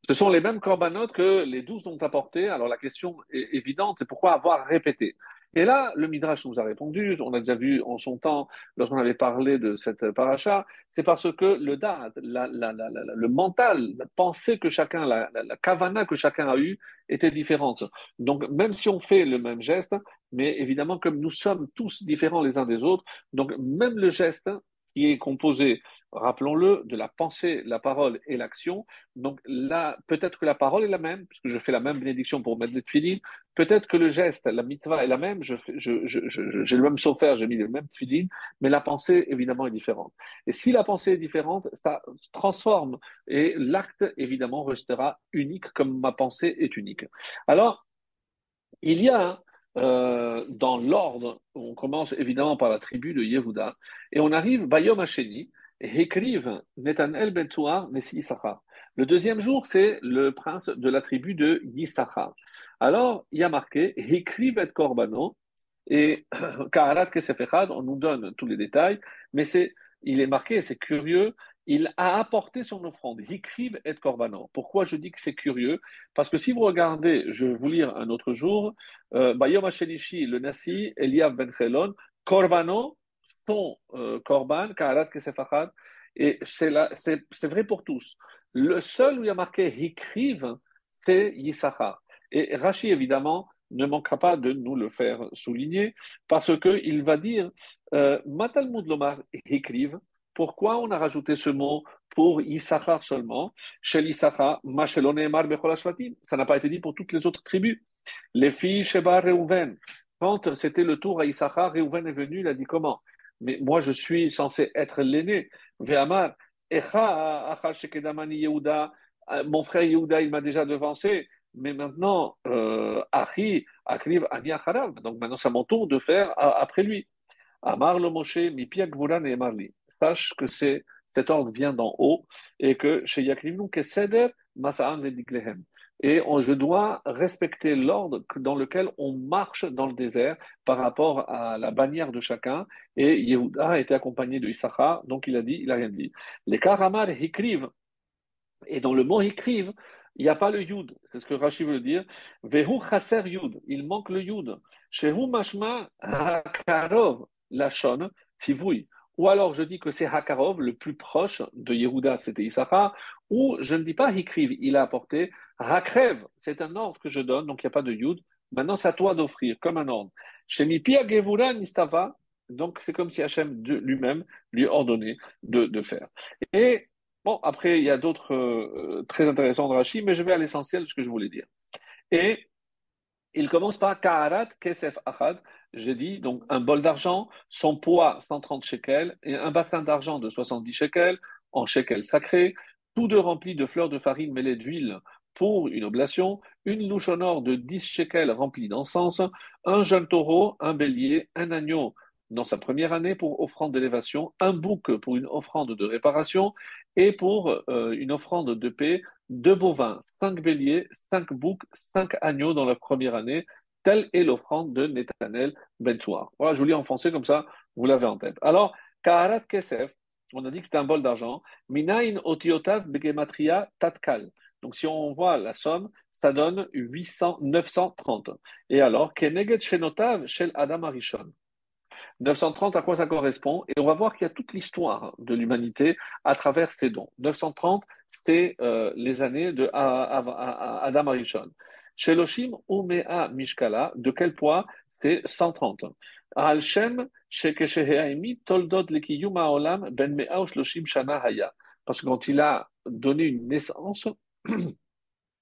Ce sont les mêmes corbanotes que les 12 ont apportés. Alors la question est évidente, c'est pourquoi avoir répété? Et là, le Midrash nous a répondu, on a déjà vu en son temps, lorsqu'on avait parlé de cette paracha, c'est parce que le da'at, le mental, la pensée que chacun, la kavana que chacun a eue était différente. Donc même si on fait le même geste, mais évidemment comme nous sommes tous différents les uns des autres, donc même le geste qui est composé, rappelons-le, de la pensée, la parole et l'action, donc là, peut-être que la parole est la même, puisque je fais la même bénédiction pour mettre les tefilines. Peut-être que le geste, la mitzvah est la même, j'ai le même sofer, j'ai mis le même tefilin, mais la pensée, évidemment, est différente. Et si la pensée est différente, ça transforme et l'acte, évidemment, restera unique comme ma pensée est unique. Alors, il y a dans l'ordre, on commence évidemment par la tribu de Yehuda, et on arrive Bayom Hasheni, et écrive Netanel ben Tzuar, Nessi Issachar. Le deuxième jour, c'est le prince de la tribu de Yissachar. Alors, il y a marqué écrive et Korbano, et Kaharat Kesef Echad, on nous donne tous les détails, mais il est marqué, c'est curieux, il a apporté son offrande, Hikriv et Korbano. Pourquoi je dis que c'est curieux? Parce que si vous regardez, je vais vous lire un autre jour, Bayom Hashelishi, le Nasi, Eliav ben Chelon, Korbano, son Korban, Kaharat Kesef Echad, et c'est vrai pour tous. Le seul où il y a marqué Hikriv, c'est Yissachar. Et Rashi, évidemment, ne manquera pas de nous le faire souligner, parce qu'il va dire Matalmud Lomar écrive, pourquoi on a rajouté ce mot pour Issachar seulement? Chez Issachar, Masheloneemar Bechol Hashvatim. Ça n'a pas été dit pour toutes les autres tribus. Les filles Sheba Reuven. Quand c'était le tour à Issachar, Reuven est venu, il a dit comment? Mais moi, je suis censé être l'aîné. Ve'amar, Echa Achar Shekedamani Yehuda. Mon frère Yehuda, il m'a déjà devancé. Mais maintenant, Achi, Akriv, Ani Acharav. Donc maintenant, c'est à mon tour de faire après lui. Amar le Moshe, mi pia gvuran et marli. Sache que cet ordre vient d'en haut et que chez Yakrivnu Keseder, Masaan le Diglehem. Et je dois respecter l'ordre dans lequel on marche dans le désert par rapport à la bannière de chacun. Et Yehuda a été accompagné de Issachar, donc il a dit, il a rien dit. Les Karamar Hikriv, et dans le mot écrive, il n'y a pas le yud. C'est ce que Rashi veut dire. Vehu chaser yud. Il manque le yud. Shehu mashma hakarov lashon tivui. Ou alors je dis que c'est Hakarov, le plus proche de Yehuda, c'était Issachar. Ou je ne dis pas Hikriv, il a apporté Hakrev. C'est un ordre que je donne, donc il n'y a pas de yud. Maintenant, c'est à toi d'offrir, comme un ordre. Shemi pia gevura nistava. Donc c'est comme si Hachem lui-même lui ordonnait de faire. Et bon, après, il y a d'autres très intéressants de Rashi, mais je vais à l'essentiel de ce que je voulais dire. Et il commence par Ka'arat Kesef Achad. J'ai dit, donc, un bol d'argent, son poids 130 shekels, et un bassin d'argent de 70 shekels, en shekels sacrés, tous deux remplis de fleurs de farine mêlées d'huile pour une oblation, une louche en or de 10 shekels remplie d'encens, un jeune taureau, un bélier, un agneau dans sa première année pour offrande d'élévation, un bouc pour une offrande de réparation, et pour une offrande de paix, 2 bovins, 5 béliers, 5 boucs, 5 agneaux dans la première année. Telle est l'offrande de Netanel Ben Tzuar. Voilà, je vous lis en français comme ça, vous l'avez en tête. Alors, Kaharat Kesef, on a dit que c'était un bol d'argent. Minain otiotav begematria tatkal. Donc, si on voit la somme, ça donne 930. Et alors, Keneged shenotav shel Adam Arishon. 930, à quoi ça correspond? Et on va voir qu'il y a toute l'histoire de l'humanité à travers ces dons. 930, c'est les années de Adam Arishon. Sheloshim Umea Mishkala, de quel poids? C'est 130. Al Shem Shekesheheaimi Toldot Lekiyum Haolam Ben Mea Shloshim Shana Haya. Parce que quand il a donné une naissance,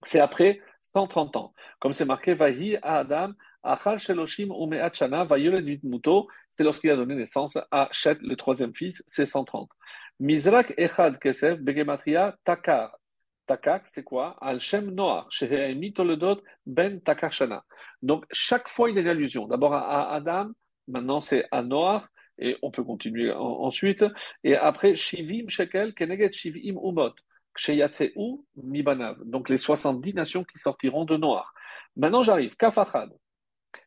c'est après 130 ans. Comme c'est marqué, Vahi à Adam, Achal Sheloshim Umeat Shana, Vayoled Muto, c'est lorsqu'il a donné naissance à Shet, le troisième fils, c'est 130. Mizrak Echad Kesef, Begematria, Takar. Takar, c'est quoi? Al Shem Noach, Sheheemi Toledot, Ben Takar Shana. Donc, chaque fois, il y a une allusion. D'abord à Adam, maintenant c'est à Noach, et on peut continuer ensuite. Et après, Shivim Shekel, Keneged Shivim Umot. Ksheyatseu Mibanav, donc les 70 nations qui sortiront de Noach. Maintenant j'arrive, Kafachad.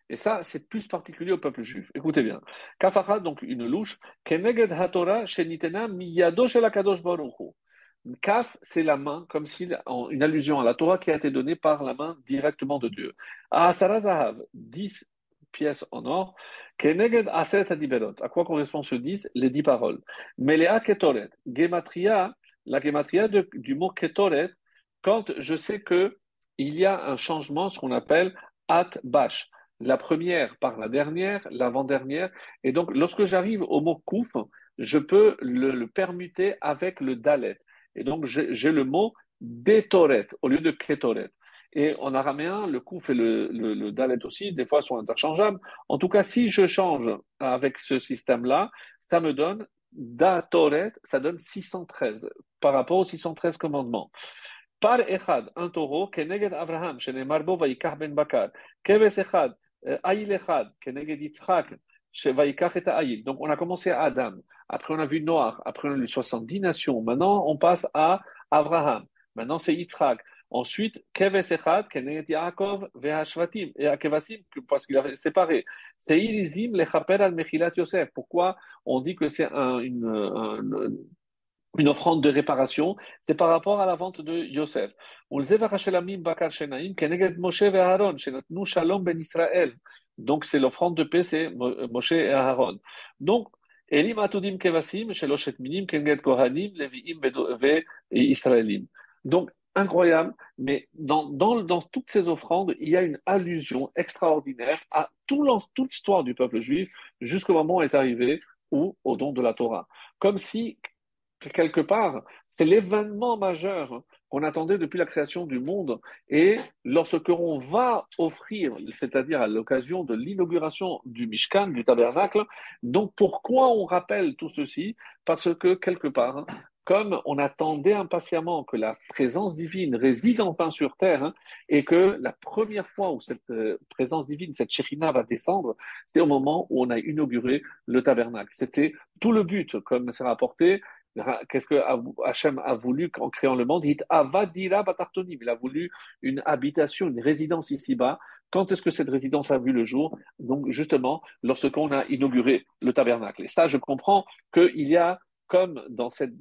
Et ça, c'est plus particulier au peuple juif. Écoutez bien. Kafachad, donc une louche. Keneged HaTorah Shenitena Miyado Shel HaKadosh Baruch Hu. Kaf, c'est la main, comme si une allusion à la Torah qui a été donnée par la main directement de Dieu. Asara Zahav, 10 pièces en or. Keneged Aseret Adiberot. À quoi correspond ce 10? Les 10 paroles. Melea Ketoret. Gematria, la gematria du mot Ketoret, quand je sais que il y a un changement, ce qu'on appelle At Bash. La première par la dernière, l'avant-dernière. Et donc, lorsque j'arrive au mot Kouf, je peux le permuter avec le Dalet. Et donc, j'ai le mot Detoret au lieu de Ketoret. Et en araméen, le Kouf et le Dalet aussi, des fois, sont interchangeables. En tout cas, si je change avec ce système-là, ça me donne Datoret, ça donne 613 par rapport aux 613 commandements. Par Echad, un taureau, Keneged Abraham, Shenemar Bo Vaikach Ben Bakar, Keves Echad, Aïl Echad, Keneged Yitzhak, Vaikach et Aïl. Donc on a commencé à Adam, après on a vu Noach, après on a vu 70 nations, maintenant on passe à Abraham, maintenant c'est Yitzhak. Ensuite, Keves Echad, Keneged Yaakov, Vehashvatim, et Akevasim, parce qu'il avait séparé. C'est Irizim, Lechaper al Mechilat Yosef. Pourquoi on dit que c'est une offrande de réparation, c'est par rapport à la vente de Yosef. Donc c'est l'offrande de paix, c'est Moshe et Aaron. Donc, Elim Atudim Kevasim, Sheloshet Minim, Keneged Kohanim, Leviim et Israélim. Donc, incroyable, mais dans toutes ces offrandes, il y a une allusion extraordinaire à toute l'histoire du peuple juif jusqu'au moment où est arrivé ou au don de la Torah. Comme si quelque part, c'est l'événement majeur qu'on attendait depuis la création du monde. Et lorsque on va offrir, c'est-à-dire à l'occasion de l'inauguration du Mishkan, du tabernacle, donc pourquoi on rappelle tout ceci? Parce que quelque part, comme on attendait impatiemment que la présence divine réside enfin sur terre, et que la première fois où cette présence divine, cette Shekhinah va descendre, c'est au moment où on a inauguré le tabernacle. C'était tout le but, comme c'est rapporté. Qu'est-ce que Hachem a voulu en créant le monde? Il a voulu une habitation, une résidence ici-bas. Quand est-ce que cette résidence a vu le jour? Donc, justement, lorsqu'on a inauguré le tabernacle. Et ça, je comprends qu'il y a, comme dans cette.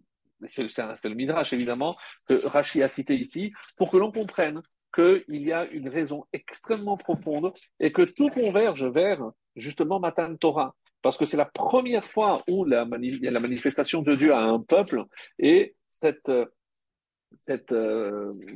C'est le Midrash, évidemment, que Rashi a cité ici, pour que l'on comprenne qu'il y a une raison extrêmement profonde et que tout converge vers, justement, Matan Torah. Parce que c'est la première fois où il y a la manifestation de Dieu à un peuple et cette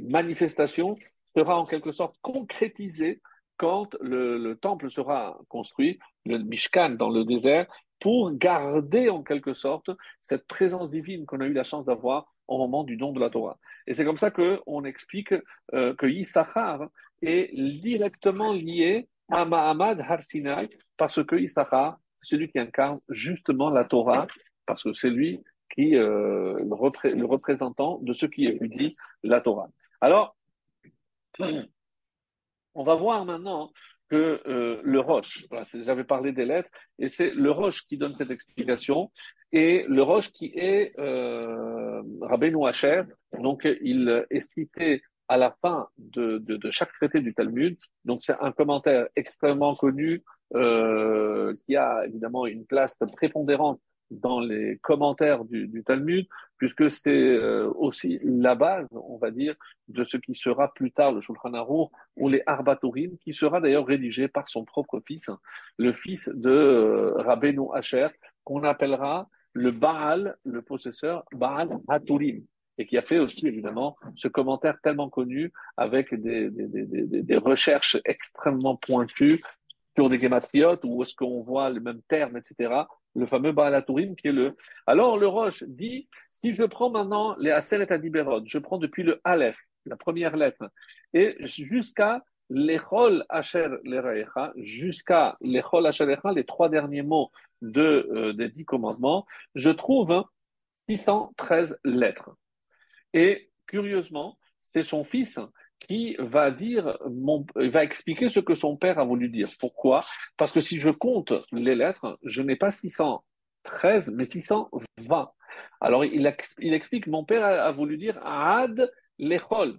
manifestation sera en quelque sorte concrétisée quand le temple sera construit, le Mishkan dans le désert, pour garder en quelque sorte cette présence divine qu'on a eu la chance d'avoir au moment du don de la Torah. Et c'est comme ça qu'on explique que Issachar est directement lié à Mahamad Har Sinai, parce que Issachar, c'est celui qui incarne justement la Torah, parce que c'est lui qui le représentant de ceux qui étudient la Torah. Alors, on va voir maintenant que le Roche, voilà, j'avais parlé des lettres, et c'est le Roche qui donne cette explication, et le Roche qui est Rabbeinu Asher, donc il est cité à la fin de chaque traité du Talmud, donc c'est un commentaire extrêmement connu qui a évidemment une place prépondérante dans les commentaires du Talmud, puisque c'est aussi la base, on va dire, de ce qui sera plus tard le Shulchan Aruch ou les Arbatorim, qui sera d'ailleurs rédigé par son propre fils, le fils de Rabbeinu Asher, qu'on appellera le Baal, le possesseur, Baal Haturim, et qui a fait aussi évidemment ce commentaire tellement connu avec des recherches extrêmement pointues sur des gématriotes, où est-ce qu'on voit le même terme, etc. Le fameux Baal Haturim qui est le... Alors le Roche dit, si je prends maintenant les Aseret Adiberot, je prends depuis le Aleph, la première lettre, et jusqu'à l'Echol Asher Lerecha, jusqu'à l'Echol Asher Lerecha, les trois derniers mots des 10 commandements, je trouve 613 lettres. Et curieusement, c'est son fils qui va va expliquer ce que son père a voulu dire. Pourquoi? Parce que si je compte les lettres, je n'ai pas 613, mais 620. Alors, il explique, mon père a voulu dire Ad lechol.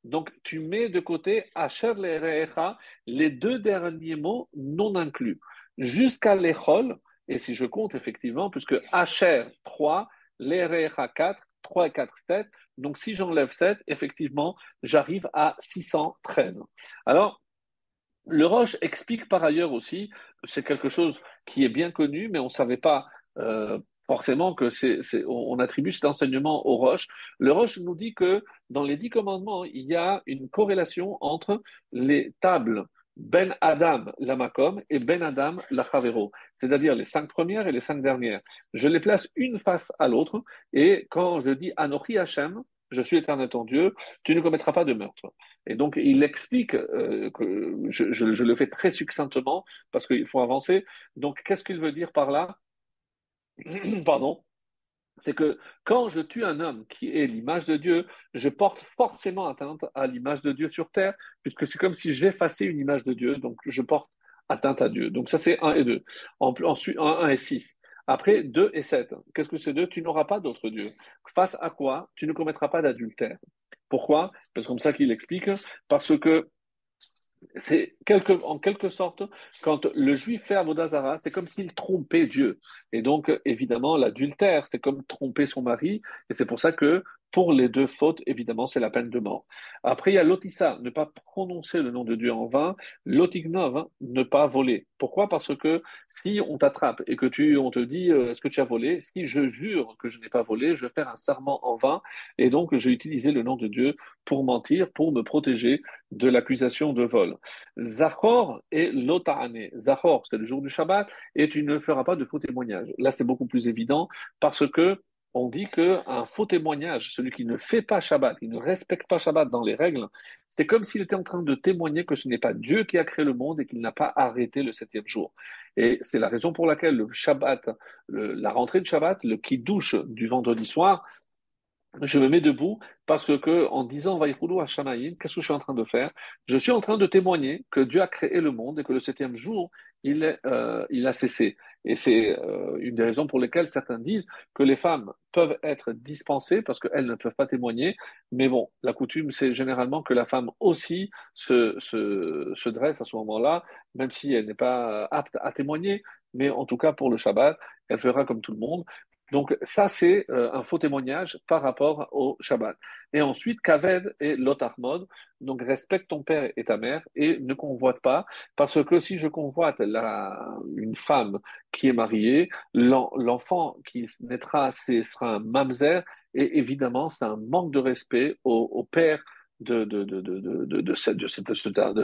Donc, tu mets de côté Asher lerecha, les deux derniers mots non inclus, jusqu'à l'Echol, et si je compte effectivement, puisque Asher 3, lerecha 4, 3 et 4, 7, donc si j'enlève 7, effectivement, j'arrive à 613. Alors, le Roche explique par ailleurs aussi, c'est quelque chose qui est bien connu, mais on ne savait pas forcément que on attribue cet enseignement au Roche. Le Roche nous dit que dans les 10 commandements, il y a une corrélation entre les tables Ben Adam la Makom et Ben Adam la Chavero, c'est-à-dire les 5 premières et les 5 dernières. Je les place une face à l'autre, et quand je dis Anochi Hashem, je suis éternel ton Dieu, tu ne commettras pas de meurtre. Et donc, il explique que je le fais très succinctement parce qu'il faut avancer. Donc, qu'est-ce qu'il veut dire par là? Pardon. C'est que quand je tue un homme qui est l'image de Dieu, je porte forcément atteinte à l'image de Dieu sur terre, puisque c'est comme si j'effaçais une image de Dieu, donc je porte atteinte à Dieu. Donc ça, c'est un et 2. Ensuite, un et 6. Après, 2 et 7. Qu'est-ce que c'est 2? Tu n'auras pas d'autre Dieu. Face à quoi? Tu ne commettras pas d'adultère. Pourquoi? Parce que comme ça qu'il explique, parce que en quelque sorte, quand le juif fait Avodazara, c'est comme s'il trompait Dieu. Et donc, évidemment, l'adultère, c'est comme tromper son mari. Et c'est pour ça que, pour les deux fautes, évidemment, c'est la peine de mort. Après, il y a l'otissa, ne pas prononcer le nom de Dieu en vain. L'otignov, hein, ne pas voler. Pourquoi? Parce que si on t'attrape et que on te dit, est-ce que tu as volé? Si je jure que je n'ai pas volé, je vais faire un serment en vain. Et donc, je vais utiliser le nom de Dieu pour mentir, pour me protéger de l'accusation de vol. Zachor et Lota'ane. Zachor, c'est le jour du Shabbat, et tu ne feras pas de faux témoignage. Là, c'est beaucoup plus évident parce que on dit qu'un faux témoignage, celui qui ne fait pas Shabbat, qui ne respecte pas Shabbat dans les règles, c'est comme s'il était en train de témoigner que ce n'est pas Dieu qui a créé le monde et qu'il n'a pas arrêté le septième jour. Et c'est la raison pour laquelle le Shabbat, la rentrée de Shabbat, le kiddush du vendredi soir, je me mets debout parce en disant Vaïchoulou Hashamaïm, qu'est-ce que je suis en train de faire? Je suis en train de témoigner que Dieu a créé le monde et que le septième jour, il a cessé. Et c'est une des raisons pour lesquelles certains disent que les femmes peuvent être dispensées parce qu'elles ne peuvent pas témoigner. Mais bon, la coutume, c'est généralement que la femme aussi se dresse à ce moment-là, même si elle n'est pas apte à témoigner. Mais en tout cas, pour le Shabbat, elle fera comme tout le monde. Donc ça, c'est un faux témoignage par rapport au Shabbat. Et ensuite, Kaved et Lotarmod, donc respecte ton père et ta mère et ne convoite pas, parce que si je convoite une femme qui est mariée, l'enfant qui naîtra, sera un mamzer, et évidemment, c'est un manque de respect au père de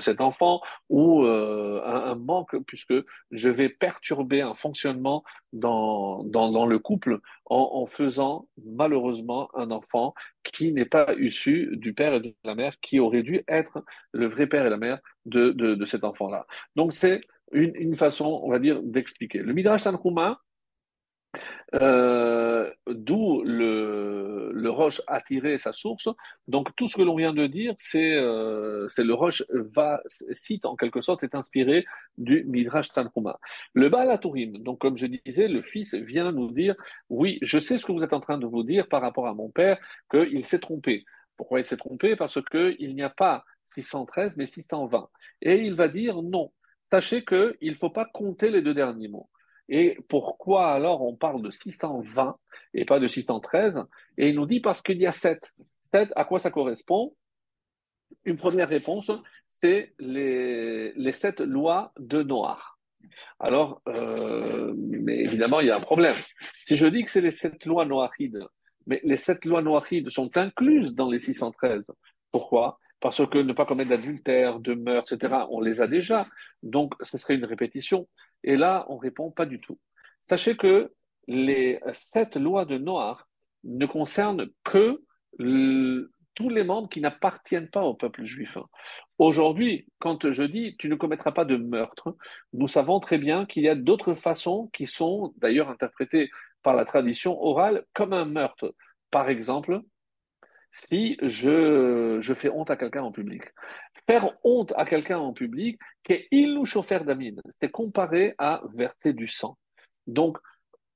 cet enfant, ou un manque, puisque je vais perturber un fonctionnement dans le couple en faisant malheureusement un enfant qui n'est pas issu du père et de la mère, qui aurait dû être le vrai père et la mère de cet enfant-là. Donc c'est une façon, on va dire, d'expliquer. Le Midrash Tanhuma, d'où le Roche a tiré sa source. Donc tout ce que l'on vient de dire, c'est le Roche cite en quelque sorte, est inspiré du Midrash Tanhuma. Le Baal HaTurim, donc comme je disais, le fils vient nous dire, oui, je sais ce que vous êtes en train de vous dire par rapport à mon père, qu'il s'est trompé. Pourquoi il s'est trompé? Parce qu'il n'y a pas 613, mais 620. Et il va dire non. Sachez qu'il ne faut pas compter les deux derniers mots. Et pourquoi alors on parle de 620 et pas de 613? Et il nous dit parce qu'il y a 7. 7, à quoi ça correspond? Une première réponse, c'est les 7 lois de Noah. Alors, mais évidemment, il y a un problème. Si je dis que c'est les 7 lois noachides, mais les 7 lois noachides sont incluses dans les 613. Pourquoi? Parce que ne pas commettre d'adultère, de meurtre, etc., on les a déjà. Donc, ce serait une répétition. Et là, on répond pas du tout. Sachez que les 7 lois de Noach ne concernent que tous les membres qui n'appartiennent pas au peuple juif. Aujourd'hui, quand je dis tu ne commettras pas de meurtre, nous savons très bien qu'il y a d'autres façons qui sont d'ailleurs interprétées par la tradition orale comme un meurtre. Par exemple, si je fais honte à quelqu'un en public. Faire honte à quelqu'un en public, qu'est ilou chauffeur d'amine, c'est comparé à verser du sang. Donc,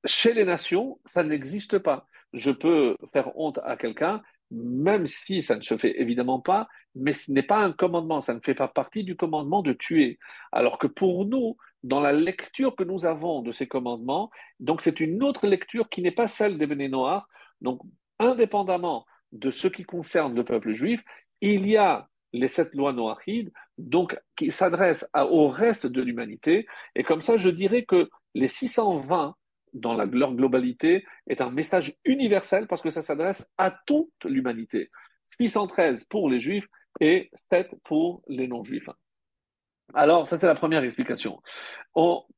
chez les nations, ça n'existe pas. Je peux faire honte à quelqu'un, même si ça ne se fait évidemment pas, mais ce n'est pas un commandement, ça ne fait pas partie du commandement de tuer. Alors que pour nous, dans la lecture que nous avons de ces commandements, donc c'est une autre lecture qui n'est pas celle des Béné Noirs. Donc, indépendamment de ce qui concerne le peuple juif, il y a les 7 lois noachides, donc qui s'adressent au reste de l'humanité. Et comme ça, je dirais que les 620 dans leur globalité, est un message universel parce que ça s'adresse à toute l'humanité. 613 pour les juifs et 7 pour les non-juifs. Alors, ça c'est la première explication.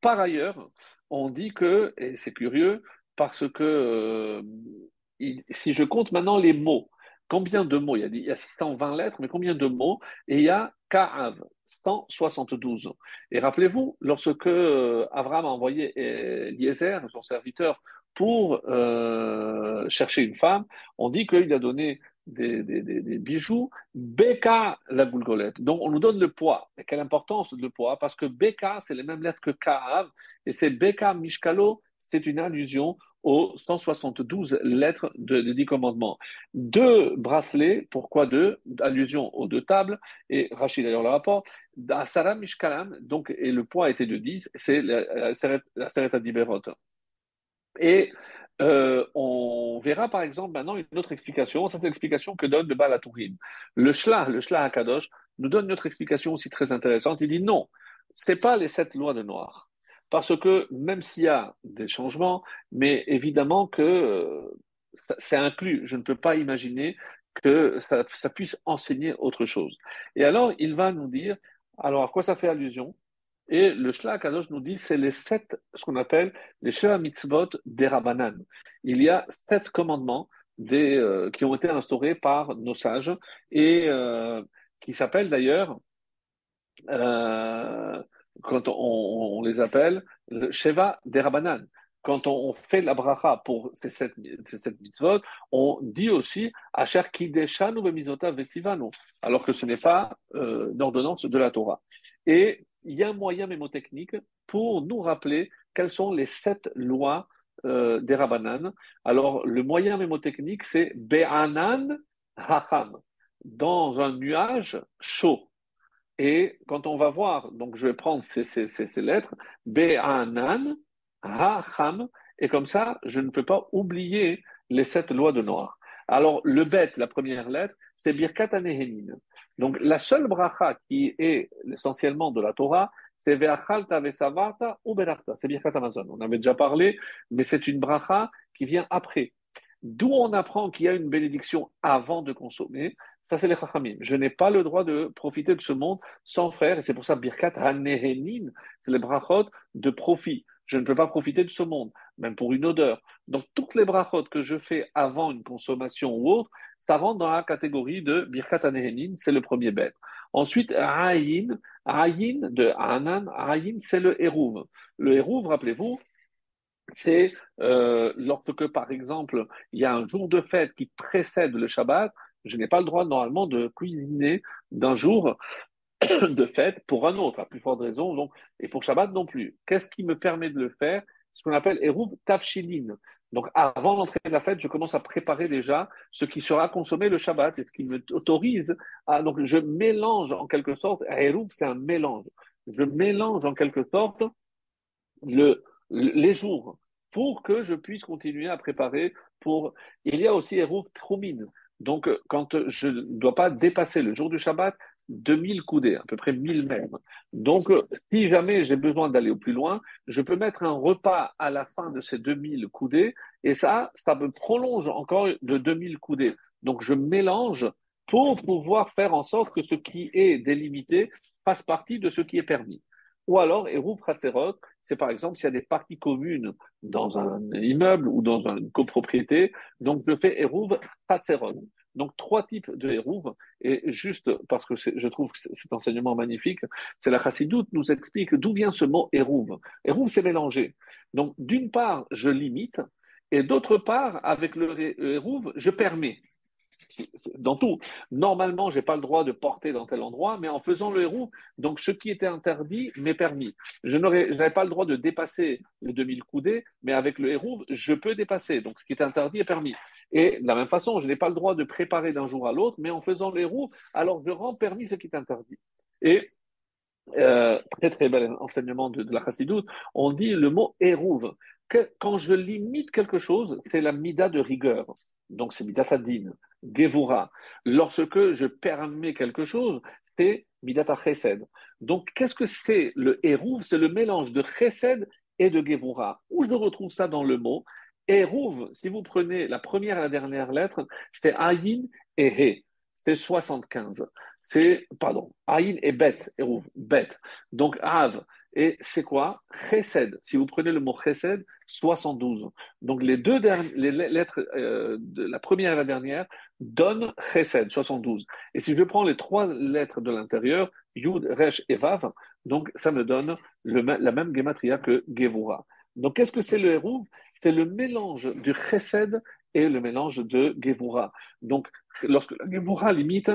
Par ailleurs, on dit que, et c'est curieux, parce que si je compte maintenant les mots, combien de mots? Il y a 620 lettres, mais combien de mots? Et il y a Ka'av, 172. Et rappelez-vous, lorsque Abraham a envoyé Eliezer, son serviteur, pour chercher une femme, on dit qu'il a donné des bijoux, Beka la goulgolette. Donc on nous donne le poids. Et quelle importance le poids? Parce que Beka, c'est les mêmes lettres que Ka'av, et c'est Beka Mishkalo, c'est une allusion aux 172 lettres des 10 commandements. 2 bracelets, pourquoi 2? Allusion aux 2 tables, et Rachid d'ailleurs le rapporte. Asara Mishkalam, donc, et le poids était de 10, c'est la Seret Adiberot. Et on verra par exemple maintenant une autre explication. Ça, c'est l'explication que donne le Baal HaTurim. Le Shlah HaKadosh, nous donne une autre explication aussi très intéressante. Il dit non, c'est pas les 7 lois de Noir. Parce que même s'il y a des changements, mais évidemment que c'est inclus. Je ne peux pas imaginer que ça puisse enseigner autre chose. Et alors, il va nous dire, alors à quoi ça fait allusion? Et le Shla Kadosh nous dit, c'est les 7, ce qu'on appelle les Sheva Mitzvot des Rabbanan. Il y a 7 commandements qui ont été instaurés par nos sages et qui s'appellent d'ailleurs, euh, quand on les appelle, le Sheva des Rabbanan. Quand on fait la bracha pour ces sept mitzvot, on dit aussi Asher Kideshanu Bemizota Vetsivanu, alors que ce n'est pas d'ordonnance de la Torah. Et il y a un moyen mémotechnique pour nous rappeler quelles sont les 7 lois des Rabbanan. Alors, le moyen mémotechnique, c'est Be'anan Hacham, dans un nuage chaud. Et quand on va voir, donc je vais prendre ces lettres, Be'anan, Ha-Ham, et comme ça, je ne peux pas oublier les 7 lois de Noah. Alors, le bet, la première lettre, c'est Birkat Hanehenin. Donc, la seule bracha qui est essentiellement de la Torah, c'est Ve'achalta ve'savarta ou Berachta. C'est Birkat Amazon. On avait déjà parlé, mais c'est une bracha qui vient après. D'où on apprend qu'il y a une bénédiction avant de consommer. Ça, c'est les Chachamim. Je n'ai pas le droit de profiter de ce monde sans faire, et c'est pour ça Birkat Hanehenin, c'est les brachot de profit. Je ne peux pas profiter de ce monde, même pour une odeur. Donc, toutes les brachot que je fais avant une consommation ou autre, ça rentre dans la catégorie de Birkat Hanehenin, c'est le premier bête. Ensuite, Ayin de Hanan, Ayin, c'est le Hérouv. Le Hérouv, rappelez-vous, c'est lorsque, par exemple, il y a un jour de fête qui précède le Shabbat, je n'ai pas le droit normalement de cuisiner d'un jour de fête pour un autre, à plus forte raison, donc, et pour Shabbat non plus. Qu'est-ce qui me permet de le faire? Ce qu'on appelle Eruv Tafshilin. Donc, avant d'entrer de la fête, je commence à préparer déjà ce qui sera consommé le Shabbat et ce qui m'autorise à. Donc, je mélange en quelque sorte. Eruv, c'est un mélange. Je mélange en quelque sorte le les jours, pour que je puisse continuer à préparer pour. Il y a aussi Eruv Troumine. Donc, quand je ne dois pas dépasser le jour du Shabbat 2000 coudées, à peu près 1000 mètres. Donc, si jamais j'ai besoin d'aller au plus loin, je peux mettre un repas à la fin de ces 2000 coudées et ça me prolonge encore de 2000 coudées. Donc, je mélange pour pouvoir faire en sorte que ce qui est délimité fasse partie de ce qui est permis. Ou alors, Eruv Hatzerot, c'est par exemple s'il y a des parties communes dans un immeuble ou dans une copropriété, donc je fais Eruv Hatzerot. Donc, trois types de Eruv, et juste parce que je trouve que cet enseignement magnifique, c'est la Chassidoute nous explique d'où vient ce mot Eruv. Eruv, c'est mélangé. Donc, d'une part, je limite, et d'autre part, avec le Eruv, je permets dans tout. Normalement, je n'ai pas le droit de porter dans tel endroit, mais en faisant le héros, donc ce qui était interdit m'est permis. Je n'avais pas le droit de dépasser les 2000 coudées, mais avec le héros, je peux dépasser. Donc ce qui est interdit est permis. Et de la même façon, je n'ai pas le droit de préparer d'un jour à l'autre, mais en faisant le héros, alors je rends permis ce qui est interdit. Et très très bel enseignement de la Chassidoute, on dit le mot érouve. Quand je limite quelque chose, c'est la mida de rigueur. Donc c'est midat adin, gevura. Lorsque je permets quelque chose, c'est midat chesed. Donc qu'est-ce que c'est le érouve? C'est le mélange de chesed et de gevura. Où je retrouve ça dans le mot érouve? Si vous prenez la première et la dernière lettre, c'est ayin et he. C'est 75. C'est, pardon, Aïn et Bet, Eruv, Bet. Donc, Av. Et c'est quoi? Chesed. Si vous prenez le mot Chesed, 72. Donc, les lettres de la première et la dernière donnent Chesed, 72. Et si je prends les trois lettres de l'intérieur, Yud, Resh et Vav, donc ça me donne la même gematria que Gevura. Donc, qu'est-ce que c'est le Eruv? C'est le mélange du Chesed et le mélange de Gevura. Donc, lorsque la Gevura limite,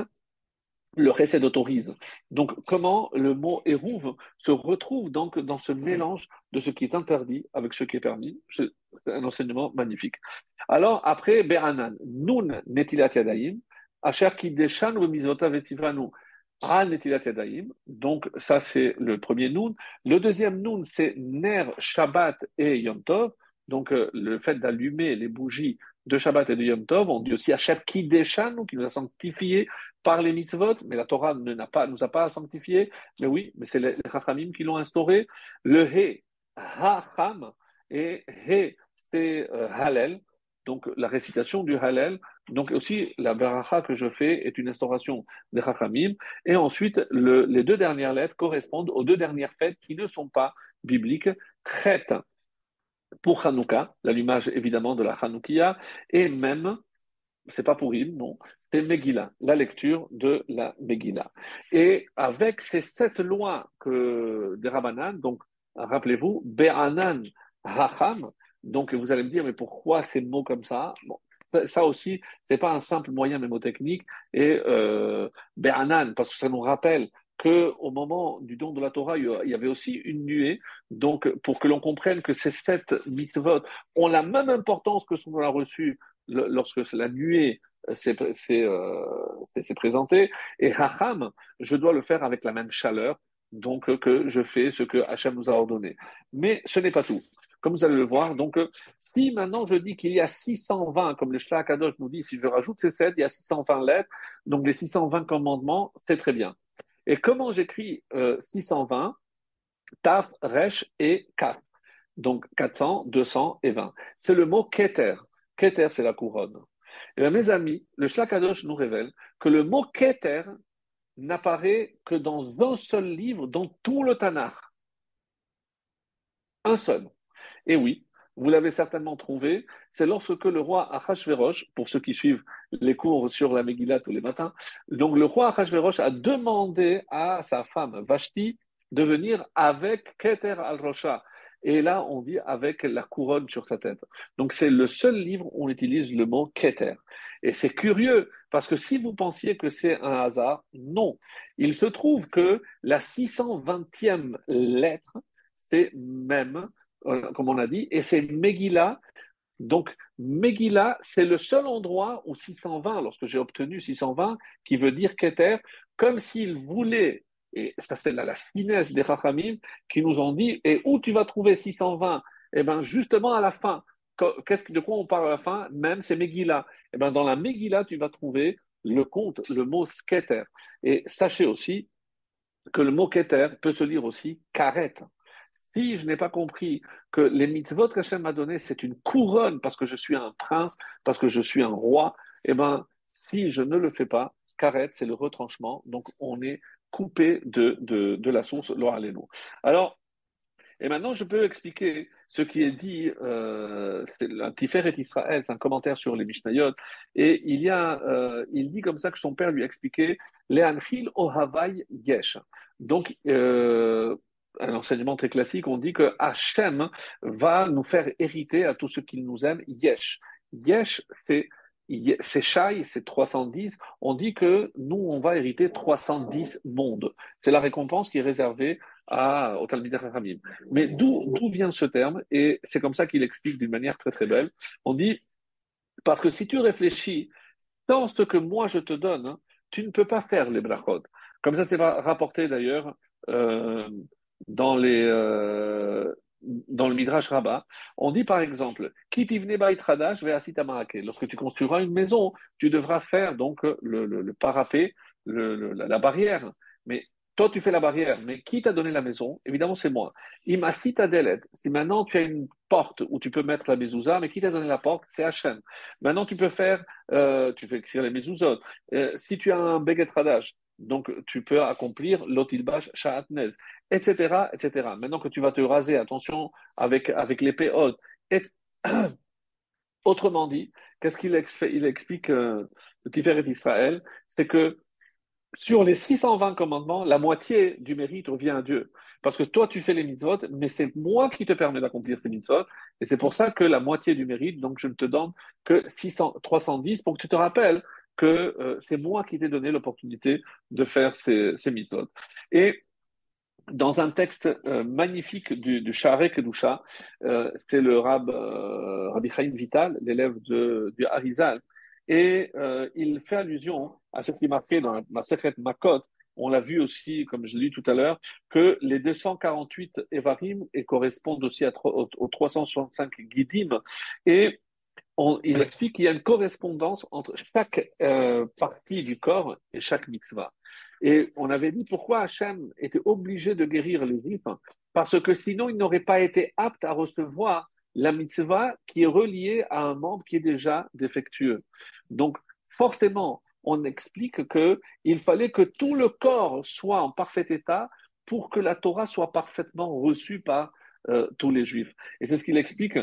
le Chesed autorise. Donc, comment le mot Eruv se retrouve donc dans ce mélange de ce qui est interdit avec ce qui est permis? C'est un enseignement magnifique. Alors, après, Be'anan, Nun netilat yadayim, asher kideshan v'mizvotav etzivanu, An netilat yadayim. Donc, ça, c'est le premier Nun. Le deuxième Nun, c'est Ner, Shabbat et Yom Tov. Donc, le fait d'allumer les bougies de Shabbat et de Yom Tov, on dit aussi Asher kideshan, qui nous a sanctifiés par les mitzvot, mais la Torah nous a pas sanctifiés. Mais oui, mais c'est les Chachamim qui l'ont instauré. Le He, Ha-Ham, et He, c'est Hallel, donc la récitation du Hallel. Donc aussi, la Baracha que je fais est une instauration des Chachamim. Et ensuite, les deux dernières lettres correspondent aux deux dernières fêtes qui ne sont pas bibliques. Chet pour Hanouka, l'allumage évidemment de la Hanoukia, et même c'est pas Purim, non, c'est Megillah, la lecture de la Megillah. Et avec ces sept lois des Rabbanan, donc rappelez-vous, Be'anan Hacham, donc vous allez me dire, mais pourquoi ces mots comme ça? Bon, ça aussi, c'est pas un simple moyen mémotechnique, et Be'anan, parce que ça nous rappelle que au moment du don de la Torah, il y avait aussi une nuée. Donc, pour que l'on comprenne que ces sept mitzvot ont la même importance que ce qu'on a reçu lorsque la nuée s'est présentée, et Hacham, je dois le faire avec la même chaleur, donc que je fais ce que Hachem nous a ordonné. Mais ce n'est pas tout. Comme vous allez le voir, donc si maintenant je dis qu'il y a 620, comme le Shlach Kadosh nous dit, si je rajoute ces 7, il y a 620 lettres, donc les 620 commandements, c'est très bien. Et comment j'écris 620? Taf, Resh et Kaf. Donc 400, 200 et 20. C'est le mot Keter. Keter, c'est la couronne. Et bien, mes amis, le Shlakadosh nous révèle que le mot Keter n'apparaît que dans un seul livre, dans tout le Tanakh. Un seul. Et oui, vous l'avez certainement trouvé, c'est lorsque le roi Achashverosh, pour ceux qui suivent les cours sur la Megillah tous les matins, donc le roi Achashverosh a demandé à sa femme Vashti de venir avec Keter al-Rosha. Et là, on dit avec la couronne sur sa tête. Donc, c'est le seul livre où on utilise le mot Keter. Et c'est curieux, parce que si vous pensiez que c'est un hasard, non. Il se trouve que la 620e lettre, c'est même comme on a dit, et c'est Megillah. Donc, Megillah, c'est le seul endroit où 620, lorsque j'ai obtenu 620, qui veut dire Keter, comme s'il voulait, et ça c'est la finesse des Chachamim, qui nous ont dit, et où tu vas trouver 620? Eh ben, justement, à la fin, de quoi on parle à la fin? Même, c'est Megillah. Eh ben, dans la Megillah, tu vas trouver le conte, le mot sketer. Et sachez aussi que le mot keter peut se lire aussi karet. Si je n'ai pas compris que les mitzvot qu'Hachem m'a donné, c'est une couronne parce que je suis un prince, parce que je suis un roi, eh ben, si je ne le fais pas, karet, c'est le retranchement. Donc, on est coupé de la source, lo allenu. Alors, et maintenant, je peux expliquer ce qui est dit, c'est un Tiferet Israël, c'est un commentaire sur les Mishnayot, et il dit comme ça que son père lui a expliqué, Le'anchil ohavai yesh. Donc, un enseignement très classique, on dit que Hachem va nous faire hériter à tout ce qu'il nous aime, yesh. Yesh, c'est Shai, c'est 310. On dit que nous, on va hériter 310 mondes. C'est la récompense qui est réservée au Talmid Chachamim. Mais d'où vient ce terme? Et c'est comme ça qu'il explique d'une manière très très belle. On dit, parce que si tu réfléchis dans ce que moi je te donne, hein, tu ne peux pas faire les brachot. Comme ça, c'est rapporté d'ailleurs euh, dans dans le Midrash Rabbah. On dit par exemple, Ki tivne bait chadash ve'asita ma'ake. Lorsque tu construiras une maison, tu devras faire donc le parapet, la barrière. Mais toi, tu fais la barrière, mais qui t'a donné la maison? Évidemment, c'est moi. Imasita delet. Si maintenant tu as une porte où tu peux mettre la mezouza, mais qui t'a donné la porte? C'est Hachem. Maintenant, tu peux écrire les mezuzot. Si tu as un beget radage, donc tu peux accomplir l'otilbash sha'atnez, etc., etc. Maintenant que tu vas te raser, attention avec l'épée haute. Et, autrement dit, qu'est-ce il explique le Tiferet d'Israël, c'est que sur les 620 commandements, la moitié du mérite revient à Dieu. Parce que toi, tu fais les mitzvot, mais c'est moi qui te permets d'accomplir ces mitzvot. Et c'est pour ça que la moitié du mérite, donc je ne te donne que 310 pour que tu te rappelles que c'est moi qui t'ai donné l'opportunité de faire ces mitzvot. Et dans un texte magnifique du Sha'arei Kedusha, c'est le Rabbi Chaim Vital, l'élève du Harizal, et il fait allusion à ce qui est marqué dans la Sechet Makot. On l'a vu aussi, comme je l'ai dit tout à l'heure, que les 248 Evarim et correspondent aussi aux 365 Gidim. Et il explique qu'il y a une correspondance entre chaque partie du corps et chaque mitzvah. Et on avait dit pourquoi Hachem était obligé de guérir les Juifs, parce que sinon il n'aurait pas été apte à recevoir la mitzvah qui est reliée à un membre qui est déjà défectueux. Donc forcément, on explique que il fallait que tout le corps soit en parfait état pour que la Torah soit parfaitement reçue par tous les Juifs. Et c'est ce qu'il explique.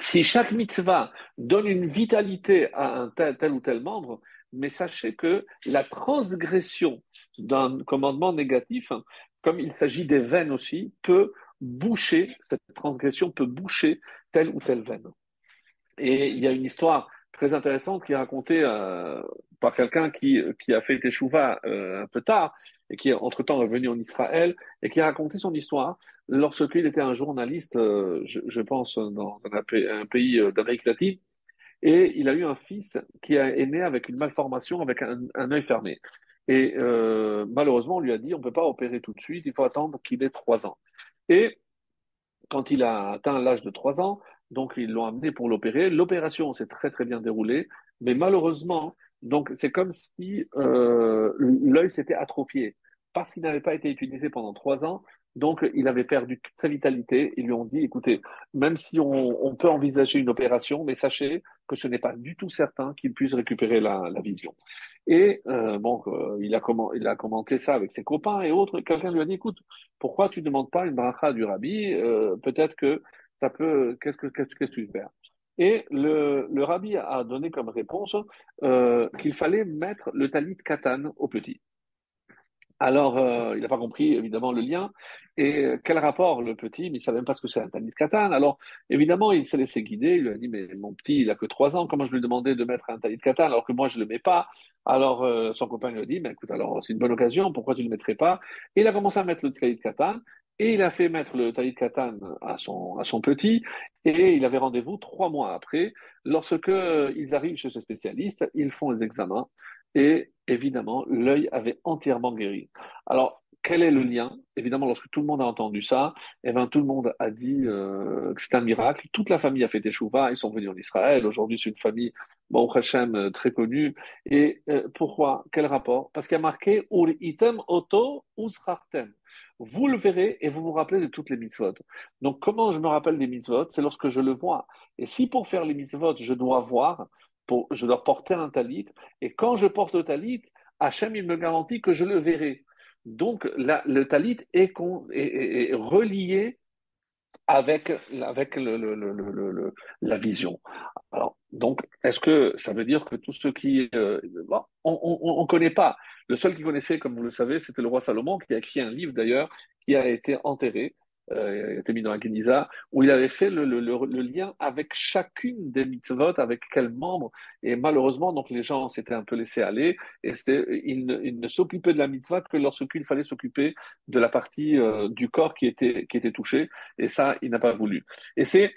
Si chaque mitzvah donne une vitalité à un tel ou tel membre, mais sachez que la transgression d'un commandement négatif, comme il s'agit des veines aussi, cette transgression peut boucher telle ou telle veine. Et il y a une histoire très intéressante qui est racontée par quelqu'un qui a fait teshuva un peu tard et qui est entre-temps revenu en Israël et qui a raconté son histoire lorsqu'il était un journaliste, je pense, dans un pays d'Amérique latine. Et il a eu un fils est né avec une malformation, avec un œil fermé. Et malheureusement, on lui a dit, on ne peut pas opérer tout de suite, il faut attendre qu'il ait 3 ans. Et quand il a atteint l'âge de 3 ans, donc ils l'ont amené pour l'opérer. L'opération s'est très très bien déroulée, mais malheureusement, donc c'est comme si l'œil s'était atrophié parce qu'il n'avait pas été utilisé pendant 3 ans. Donc il avait perdu toute sa vitalité. Ils lui ont dit, écoutez, même si on peut envisager une opération, mais sachez que ce n'est pas du tout certain qu'il puisse récupérer la vision. Et il a commenté ça avec ses copains et autres. Quelqu'un lui a dit, écoute, pourquoi tu ne demandes pas une bracha du rabbi? Peut-être que ça peut. Qu'est-ce que tu veux faire? Et le rabbi a donné comme réponse qu'il fallait mettre le talit katan au petit. Alors, il n'a pas compris, évidemment, le lien. Et quel rapport, le petit, mais il ne savait même pas ce que c'est un Talmid Katan. Alors, évidemment, il s'est laissé guider. Il lui a dit, mais mon petit, il a que 3 ans. Comment je lui ai demandé de mettre un Talmid Katan alors que moi, je ne le mets pas? Alors, son copain lui a dit, mais écoute, alors, c'est une bonne occasion. Pourquoi tu ne le mettrais pas? Et il a commencé à mettre le Talmid Katan. Et il a fait mettre le Talmid Katan à son petit. Et il avait rendez-vous 3 mois après. Lorsque ils arrivent chez ce spécialiste, ils font les examens. Et évidemment, l'œil avait entièrement guéri. Alors, quel est le lien? Évidemment, lorsque tout le monde a entendu ça, eh ben, tout le monde a dit que c'est un miracle. Toute la famille a fait teshuva, ils sont venus en Israël. Aujourd'hui, c'est une famille, bon, Hachem, très connue. Et pourquoi? Quel rapport? Parce qu'il y a marqué Ur item oto usrachtem. Vous le verrez et vous vous rappelez de toutes les mitzvot. Donc, comment je me rappelle des mitzvot? C'est lorsque je le vois. Et si pour faire les mitzvot, je dois voir, je dois porter un talit, et quand je porte le talit, Hachem, il me garantit que je le verrai. Donc, le talit est relié avec la vision. Alors, donc, est-ce que ça veut dire que tous ceux qui... bon, on ne connaît pas. Le seul qui connaissait, comme vous le savez, c'était le roi Salomon, qui a écrit un livre d'ailleurs, qui a été enterré, il a été mis dans la Guénisa, où il avait fait le lien avec chacune des mitzvot, avec quel membre. Et malheureusement, donc les gens s'étaient un peu laissés aller, et ils ne s'occupaient de la mitzvah que lorsqu'il fallait s'occuper de la partie du corps qui était touchée. Et ça, il n'a pas voulu. Et c'est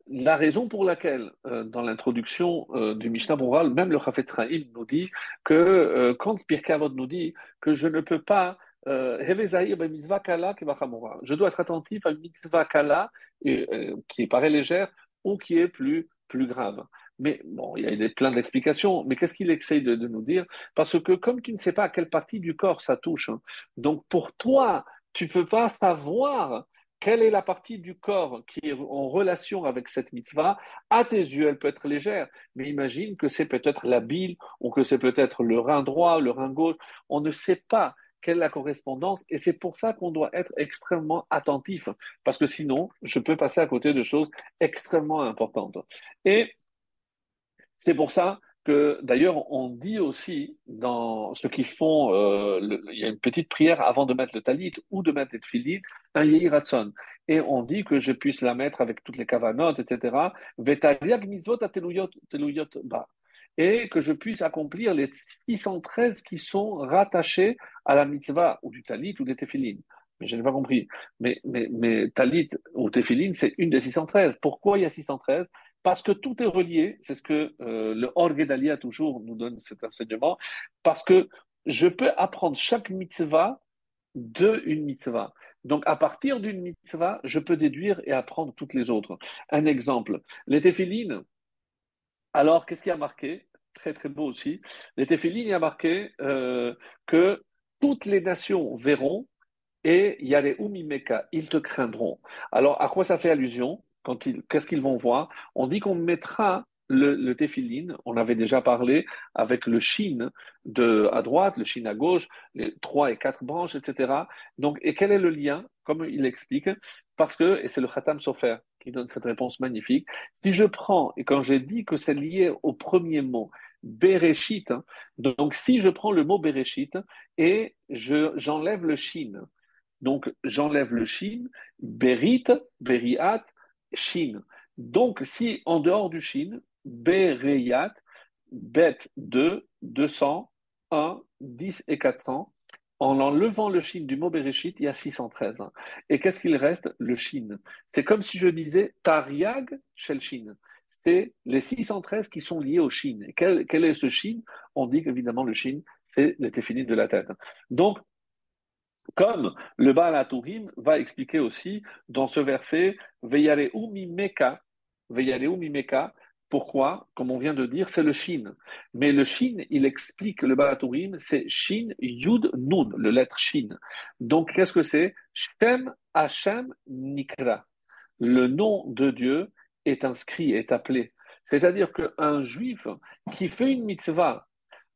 la raison pour laquelle, dans l'introduction du Mishnah Moral, même le Chafetz Chaim nous dit que quand Pirkei Avot nous dit que je ne peux pas Heve Zahir be mitzvah kala kevachamora. Je dois être attentif à une mitzvah kala qui paraît légère ou qui est plus grave. Mais bon, il y a plein d'explications. Mais qu'est-ce qu'il essaye de nous dire? Parce que comme tu ne sais pas à quelle partie du corps ça touche, hein, donc pour toi, tu peux pas savoir quelle est la partie du corps qui est en relation avec cette mitzvah? À tes yeux, elle peut être légère, mais imagine que c'est peut-être la bile ou que c'est peut-être le rein droit, le rein gauche. On ne sait pas quelle est la correspondance et c'est pour ça qu'on doit être extrêmement attentif parce que sinon, je peux passer à côté de choses extrêmement importantes. Et c'est pour ça que, d'ailleurs, on dit aussi dans ceux qui font, il y a une petite prière avant de mettre le talit ou de mettre les tefillin, un yehi ratzon. Et on dit que je puisse la mettre avec toutes les kavanotes, etc. Vetariag mitzvot teluyot ba. Et que je puisse accomplir les 613 qui sont rattachés à la mitzvah ou du talit ou des tefillin. Mais je n'ai pas compris. Mais talit ou tefillin, c'est une des 613. Pourquoi il y a 613? Parce que tout est relié, c'est ce que le Or Gedalia toujours nous donne cet enseignement, parce que je peux apprendre chaque mitzvah d'une mitzvah. Donc à partir d'une mitzvah, je peux déduire et apprendre toutes les autres. Un exemple, les téphilines, alors qu'est-ce qui a marqué? Très très beau aussi. Les téphilines, il y a marqué que toutes les nations verront et Yarehu Mimeka, ils te craindront. Alors, à quoi ça fait allusion? Qu'est-ce qu'ils vont voir? On dit qu'on mettra le téphilin, on avait déjà parlé avec le shin à droite, le shin à gauche, les trois et quatre branches, etc. Donc, et quel est le lien? Comme il explique, parce que, et c'est le Khatam Sofer qui donne cette réponse magnifique, si je prends, et quand j'ai dit que c'est lié au premier mot, Bereshit, hein, donc si je prends le mot Bereshit et j'enlève le shin, donc, j'enlève le shin, berit, beriat, shin. Donc, si en dehors du shin, bereyat, bet 2, 200, 1, 10 et 400, en enlevant le shin du mot bereshit, il y a 613. Et qu'est-ce qu'il reste? Le shin. C'est comme si je disais tariag shel shin. C'est les 613 qui sont liés au shin. Et quel est ce shin? On dit qu'évidemment, le shin, c'est les téphinites de la tête. Donc, comme le Baal HaTurim va expliquer aussi dans ce verset, Veyareu mimeka, Veyareu mimeka, pourquoi, comme on vient de dire, c'est le Shin. Mais le Shin, il explique le Baal HaTurim, c'est Shin Yud Nun, le lettre Shin. Donc, qu'est-ce que c'est? Shem Hashem Nikra. Le nom de Dieu est inscrit, est appelé. C'est-à-dire qu'un juif qui fait une mitzvah,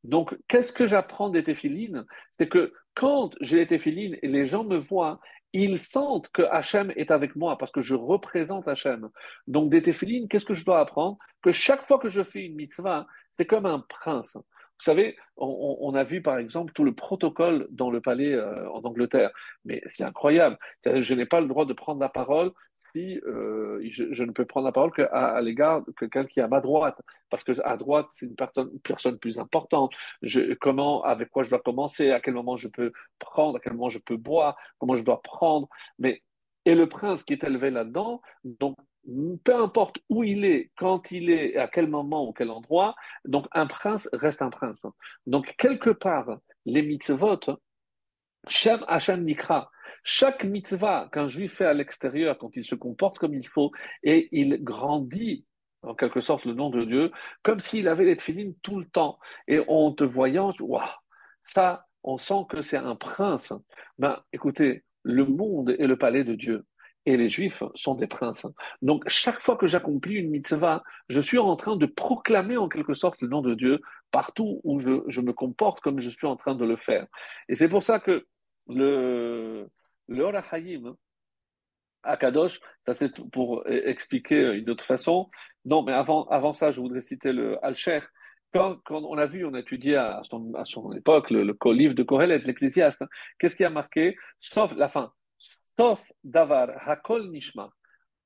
donc, qu'est-ce que j'apprends des téphilines? C'est que quand j'ai les téphilines et les gens me voient, ils sentent que Hachem est avec moi parce que je représente Hachem. Donc, des téphilines, qu'est-ce que je dois apprendre? Que chaque fois que je fais une mitzvah, c'est comme un prince. Vous savez, on a vu par exemple tout le protocole dans le palais en Angleterre, mais c'est incroyable. Je n'ai pas le droit de prendre la parole si je ne peux prendre la parole à l'égard de quelqu'un qui est à ma droite, parce que à droite c'est une personne plus importante. Avec quoi je dois commencer, à quel moment je peux prendre, à quel moment je peux boire, comment je dois prendre. Mais et le prince qui est élevé là-dedans, donc peu importe où il est, quand il est, à quel moment ou quel endroit, donc un prince reste un prince. Donc quelque part, les mitzvot Shem Hashem Nikra. Chaque mitzvah qu'un juif fait à l'extérieur, quand il se comporte comme il faut, et il grandit, en quelque sorte, le nom de Dieu, comme s'il avait les tefilines tout le temps. Et en te voyant, waouh, ça, on sent que c'est un prince. Ben, écoutez, le monde est le palais de Dieu. Et les juifs sont des princes. Donc, chaque fois que j'accomplis une mitzvah, je suis en train de proclamer en quelque sorte le nom de Dieu partout où je me comporte comme je suis en train de le faire. Et c'est pour ça que le, le Or HaChaim à Kadosh, ça c'est pour expliquer une autre façon. Non, mais avant ça, je voudrais citer le Alcher. Quand on a vu, on a étudié à son époque le livre de Kohelet, l'Ecclésiaste, hein. Qu'est-ce qui a marqué? Sauf la fin. Sauf Davar, Hakol Nishma.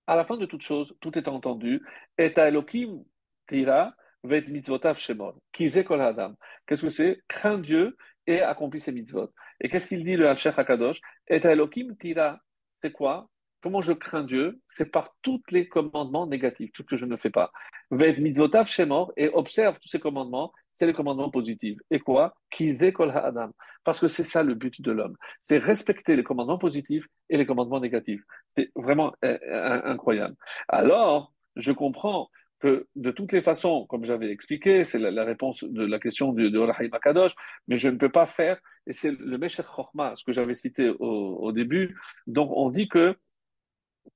À la fin de toute chose, tout est entendu. Et Elohim tira vet mitzvotav shemor. Kizé kol adam. Qu'est-ce que c'est? Crains Dieu et accomplis ses mitzvot. Et qu'est-ce qu'il dit le Hachach HaKadosh? Et Elohim tira. C'est quoi? Comment je crains Dieu? C'est par tous les commandements négatifs, tout ce que je ne fais pas. Vet mitzvotav shemor et observe tous ces commandements, c'est les commandements positifs. Et quoi? Kizé kol adam. Parce que c'est ça le but de l'homme. C'est respecter les commandements positifs et les commandements négatifs. C'est vraiment incroyable. Alors, je comprends que de toutes les façons, comme j'avais expliqué, c'est la réponse de la question de Rahim Akadosh, mais je ne peux pas faire, et c'est le Meshech Chochma, ce que j'avais cité au début. Donc, on dit que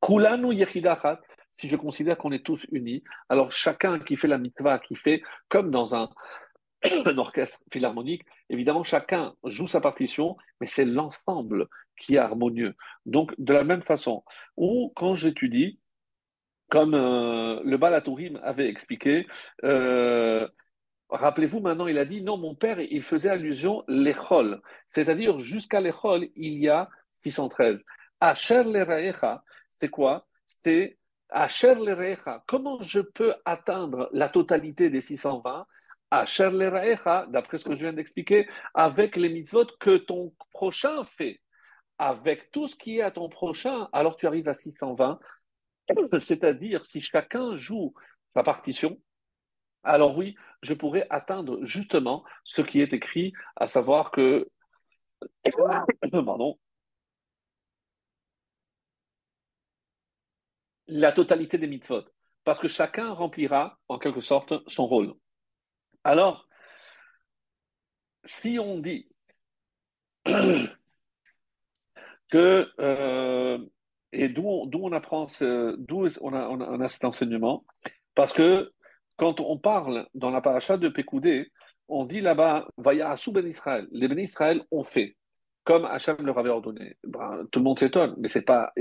Kulanu Yechidachat, si je considère qu'on est tous unis, alors chacun qui fait la mitzvah, qui fait comme dans un orchestre philharmonique, évidemment, chacun joue sa partition, mais c'est l'ensemble qui est harmonieux. Donc, de la même façon, ou quand j'étudie, comme le Balatourim avait expliqué, euh, rappelez-vous maintenant, il a dit, non, mon père, il faisait allusion l'échol, c'est-à-dire jusqu'à l'échol, il y a 613. Asher l'erecha, c'est quoi? C'est Asher l'erecha. Comment je peux atteindre la totalité des 620? Asher l'erecha, d'après ce que je viens d'expliquer, avec les mitzvot que ton prochain fait. Avec tout ce qui est à ton prochain, alors tu arrives à 620. C'est-à-dire, si chacun joue sa partition, alors oui, je pourrais atteindre justement ce qui est écrit, à savoir que, pardon, la totalité des mitzvot, parce que chacun remplira en quelque sorte son rôle. Alors, si on dit que, et d'où on apprend, d'où on a cet enseignement, parce que quand on parle dans la paracha de Pécoudé, on dit là-bas, Vaya Asou ben Israël. Les ben Israël ont fait, comme Hachem leur avait ordonné. Ben, tout le monde s'étonne, mais c'est pas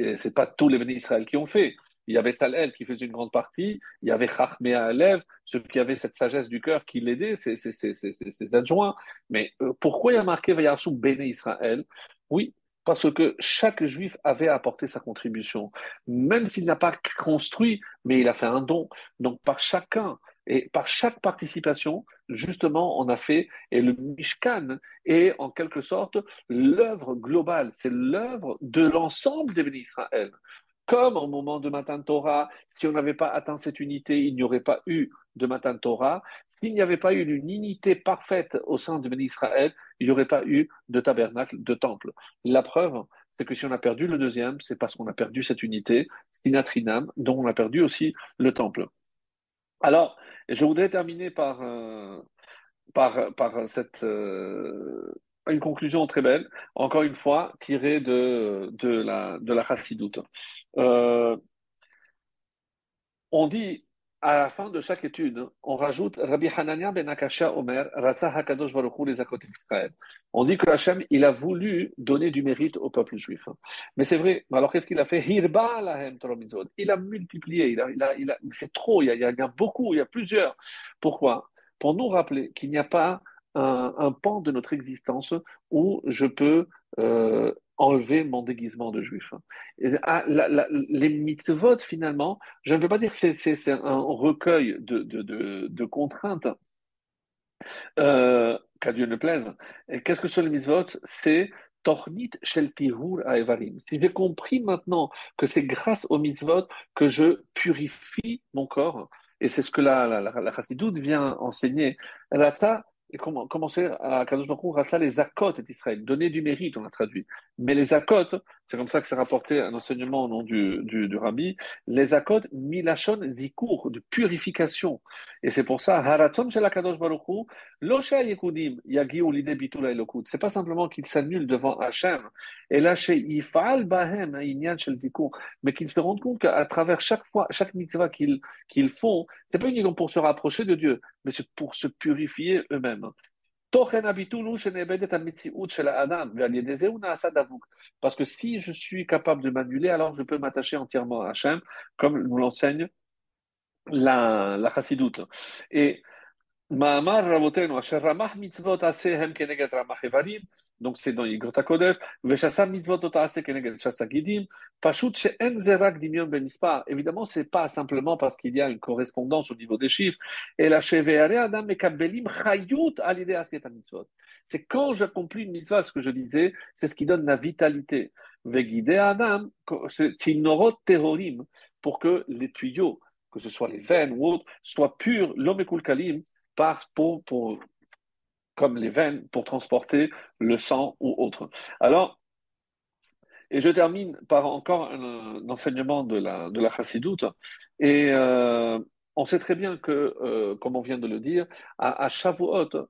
tous les ben Israël qui ont fait. Il y avait Talel qui faisait une grande partie, il y avait Chachmea Alev, ceux qui avaient cette sagesse du cœur qui l'aidaient, ses adjoints. Mais pourquoi il y a marqué Vaya Asou ben Israël? Oui, parce que chaque juif avait apporté sa contribution. Même s'il n'a pas construit, mais il a fait un don. Donc, par chacun et par chaque participation, justement, on a fait, et le Mishkan est en quelque sorte l'œuvre globale, c'est l'œuvre de l'ensemble des bénis Israël. Comme au moment de Matan Torah, si on n'avait pas atteint cette unité, il n'y aurait pas eu de Matan Torah. S'il n'y avait pas eu une unité parfaite au sein de bénis Israël, il n'y aurait pas eu de tabernacle, de temple. La preuve, c'est que si on a perdu le deuxième, c'est parce qu'on a perdu cette unité, Sinatrinam, dont on a perdu aussi le temple. Alors, je voudrais terminer par une conclusion très belle, encore une fois, tirée de la Chassidoute. Euh, on dit, à la fin de chaque étude, on rajoute Rabbi Hanania ben Akashia Omer, Ratzah Hakadosh Baruch Hu les Akot Israël. On dit que Hachem, il a voulu donner du mérite au peuple juif. Mais c'est vrai. Alors qu'est-ce qu'il a fait? Hirba lahem Torah mitzvot. Il a multiplié. C'est trop. Il y a beaucoup. Il y a plusieurs. Pourquoi? Pour nous rappeler qu'il n'y a pas un pan de notre existence où je peux enlever mon déguisement de juif. Les mitzvot, finalement, je ne peux pas dire que c'est un recueil de contraintes, qu'à Dieu ne plaise. Et qu'est-ce que sont les mitzvot? C'est Tornit shel tihur ha'evarim. Si j'ai compris maintenant que c'est grâce aux mitzvot que je purifie mon corps, et c'est ce que la Chassidoute vient enseigner, Rata et commencer à Kadosh Baruch Hu, Ratla les Zakot d'Israël, donner du mérite, on a traduit. Mais les Zakot, c'est comme ça que c'est rapporté un enseignement au nom du rabbi, les Zakot, milachon zikour, de purification. Et c'est pour ça, Haraton shel Kadosh Baruch Hu, lo sheyekudim yagiu lidei bitul haelokut. C'est pas simplement qu'ils s'annulent devant Hachem, et là, chez Yifal Bahem, Inyan shel zikour, mais qu'ils se rendent compte qu'à travers chaque fois, chaque mitzvah qu'ils font, c'est pas uniquement pour se rapprocher de Dieu, mais c'est pour se purifier eux-mêmes. Parce que si je suis capable de m'annuler, alors je peux m'attacher entièrement à Hachem, comme nous l'enseigne la chassidoute. Et Ma'amar Rabotenu, Asher Ramach mitzvot asehem keneged Ramach Evarim, donc c'est dans Yigrot HaKodesh, Veshasa mitzvot otase keneged Shasa Gidim, Pashut she'en zerak dimion bemispar. Évidemment, c'est pas simplement parce qu'il y a une correspondance au niveau des chiffres, et la sheveare adam mekabelim chayut alidei aset mitzvot. C'est quand j'accomplis une mitzvah, ce que je disais, c'est ce qui donne la vitalité. Vegide adam, c'est tinorot tehorim, pour que les tuyaux, que ce soit les veines ou autres, soient purs, l'homme kalim, comme les veines, pour transporter le sang ou autre. Alors, et je termine par encore un enseignement de la Chassidoute. Et on sait très bien que, comme on vient de le dire, à Shavuot,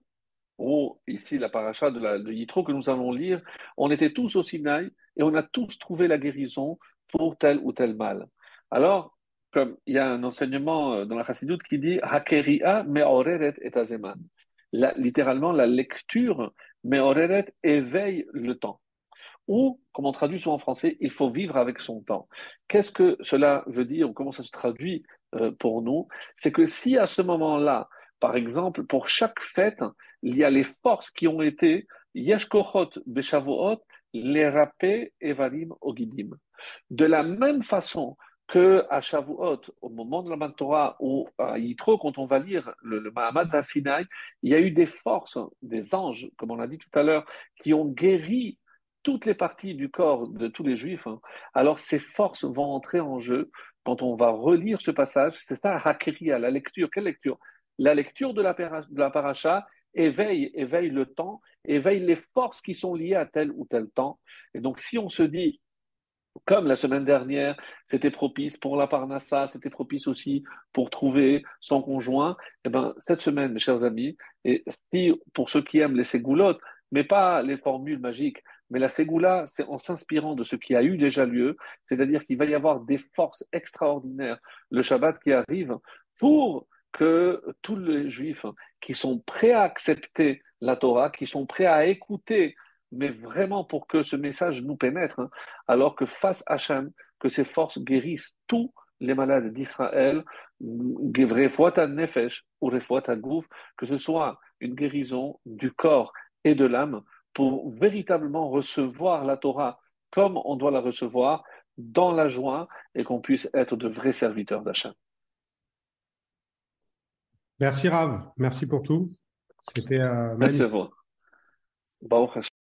ou ici la paracha de Yitro que nous allons lire, on était tous au Sinaï et on a tous trouvé la guérison pour tel ou tel mal. Alors, comme il y a un enseignement dans la Chassidoute qui dit Hakeria me'oreret et azeman. Littéralement, la lecture me'oreret éveille le temps. Ou, comme on traduit souvent en français, il faut vivre avec son temps. Qu'est-ce que cela veut dire ou comment ça se traduit pour nous? C'est que si à ce moment-là, par exemple, pour chaque fête, il y a les forces qui ont été Yeshkochot Beshavuot, les rapé Evarim Ogidim. De la même façon que à Shavuot, au moment de la Matan Torah, ou à Yitro, quand on va lire le Mahamad d'Arsinaï, il y a eu des forces, des anges, comme on l'a dit tout à l'heure, qui ont guéri toutes les parties du corps de tous les juifs. Alors ces forces vont entrer en jeu quand on va relire ce passage. C'est ça, Hakeria, la lecture. Quelle lecture? La lecture de la paracha éveille le temps, éveille les forces qui sont liées à tel ou tel temps. Et donc si on se dit, comme la semaine dernière, c'était propice pour la parnassa, c'était propice aussi pour trouver son conjoint. Eh ben, cette semaine, mes chers amis, et si pour ceux qui aiment les ségoulottes, mais pas les formules magiques, mais la ségoula, c'est en s'inspirant de ce qui a eu déjà lieu, c'est-à-dire qu'il va y avoir des forces extraordinaires le Shabbat qui arrive pour que tous les Juifs qui sont prêts à accepter la Torah, qui sont prêts à écouter, mais vraiment pour que ce message nous pénètre, alors que face à Hachem, que ces forces guérissent tous les malades d'Israël, refoat nefesh ou refoat gouf, que ce soit une guérison du corps et de l'âme, pour véritablement recevoir la Torah comme on doit la recevoir, dans la joie, et qu'on puisse être de vrais serviteurs d'Hachem. Merci Rav, merci pour tout. C'était Merci à magnifique. vous. Baruch Hashem.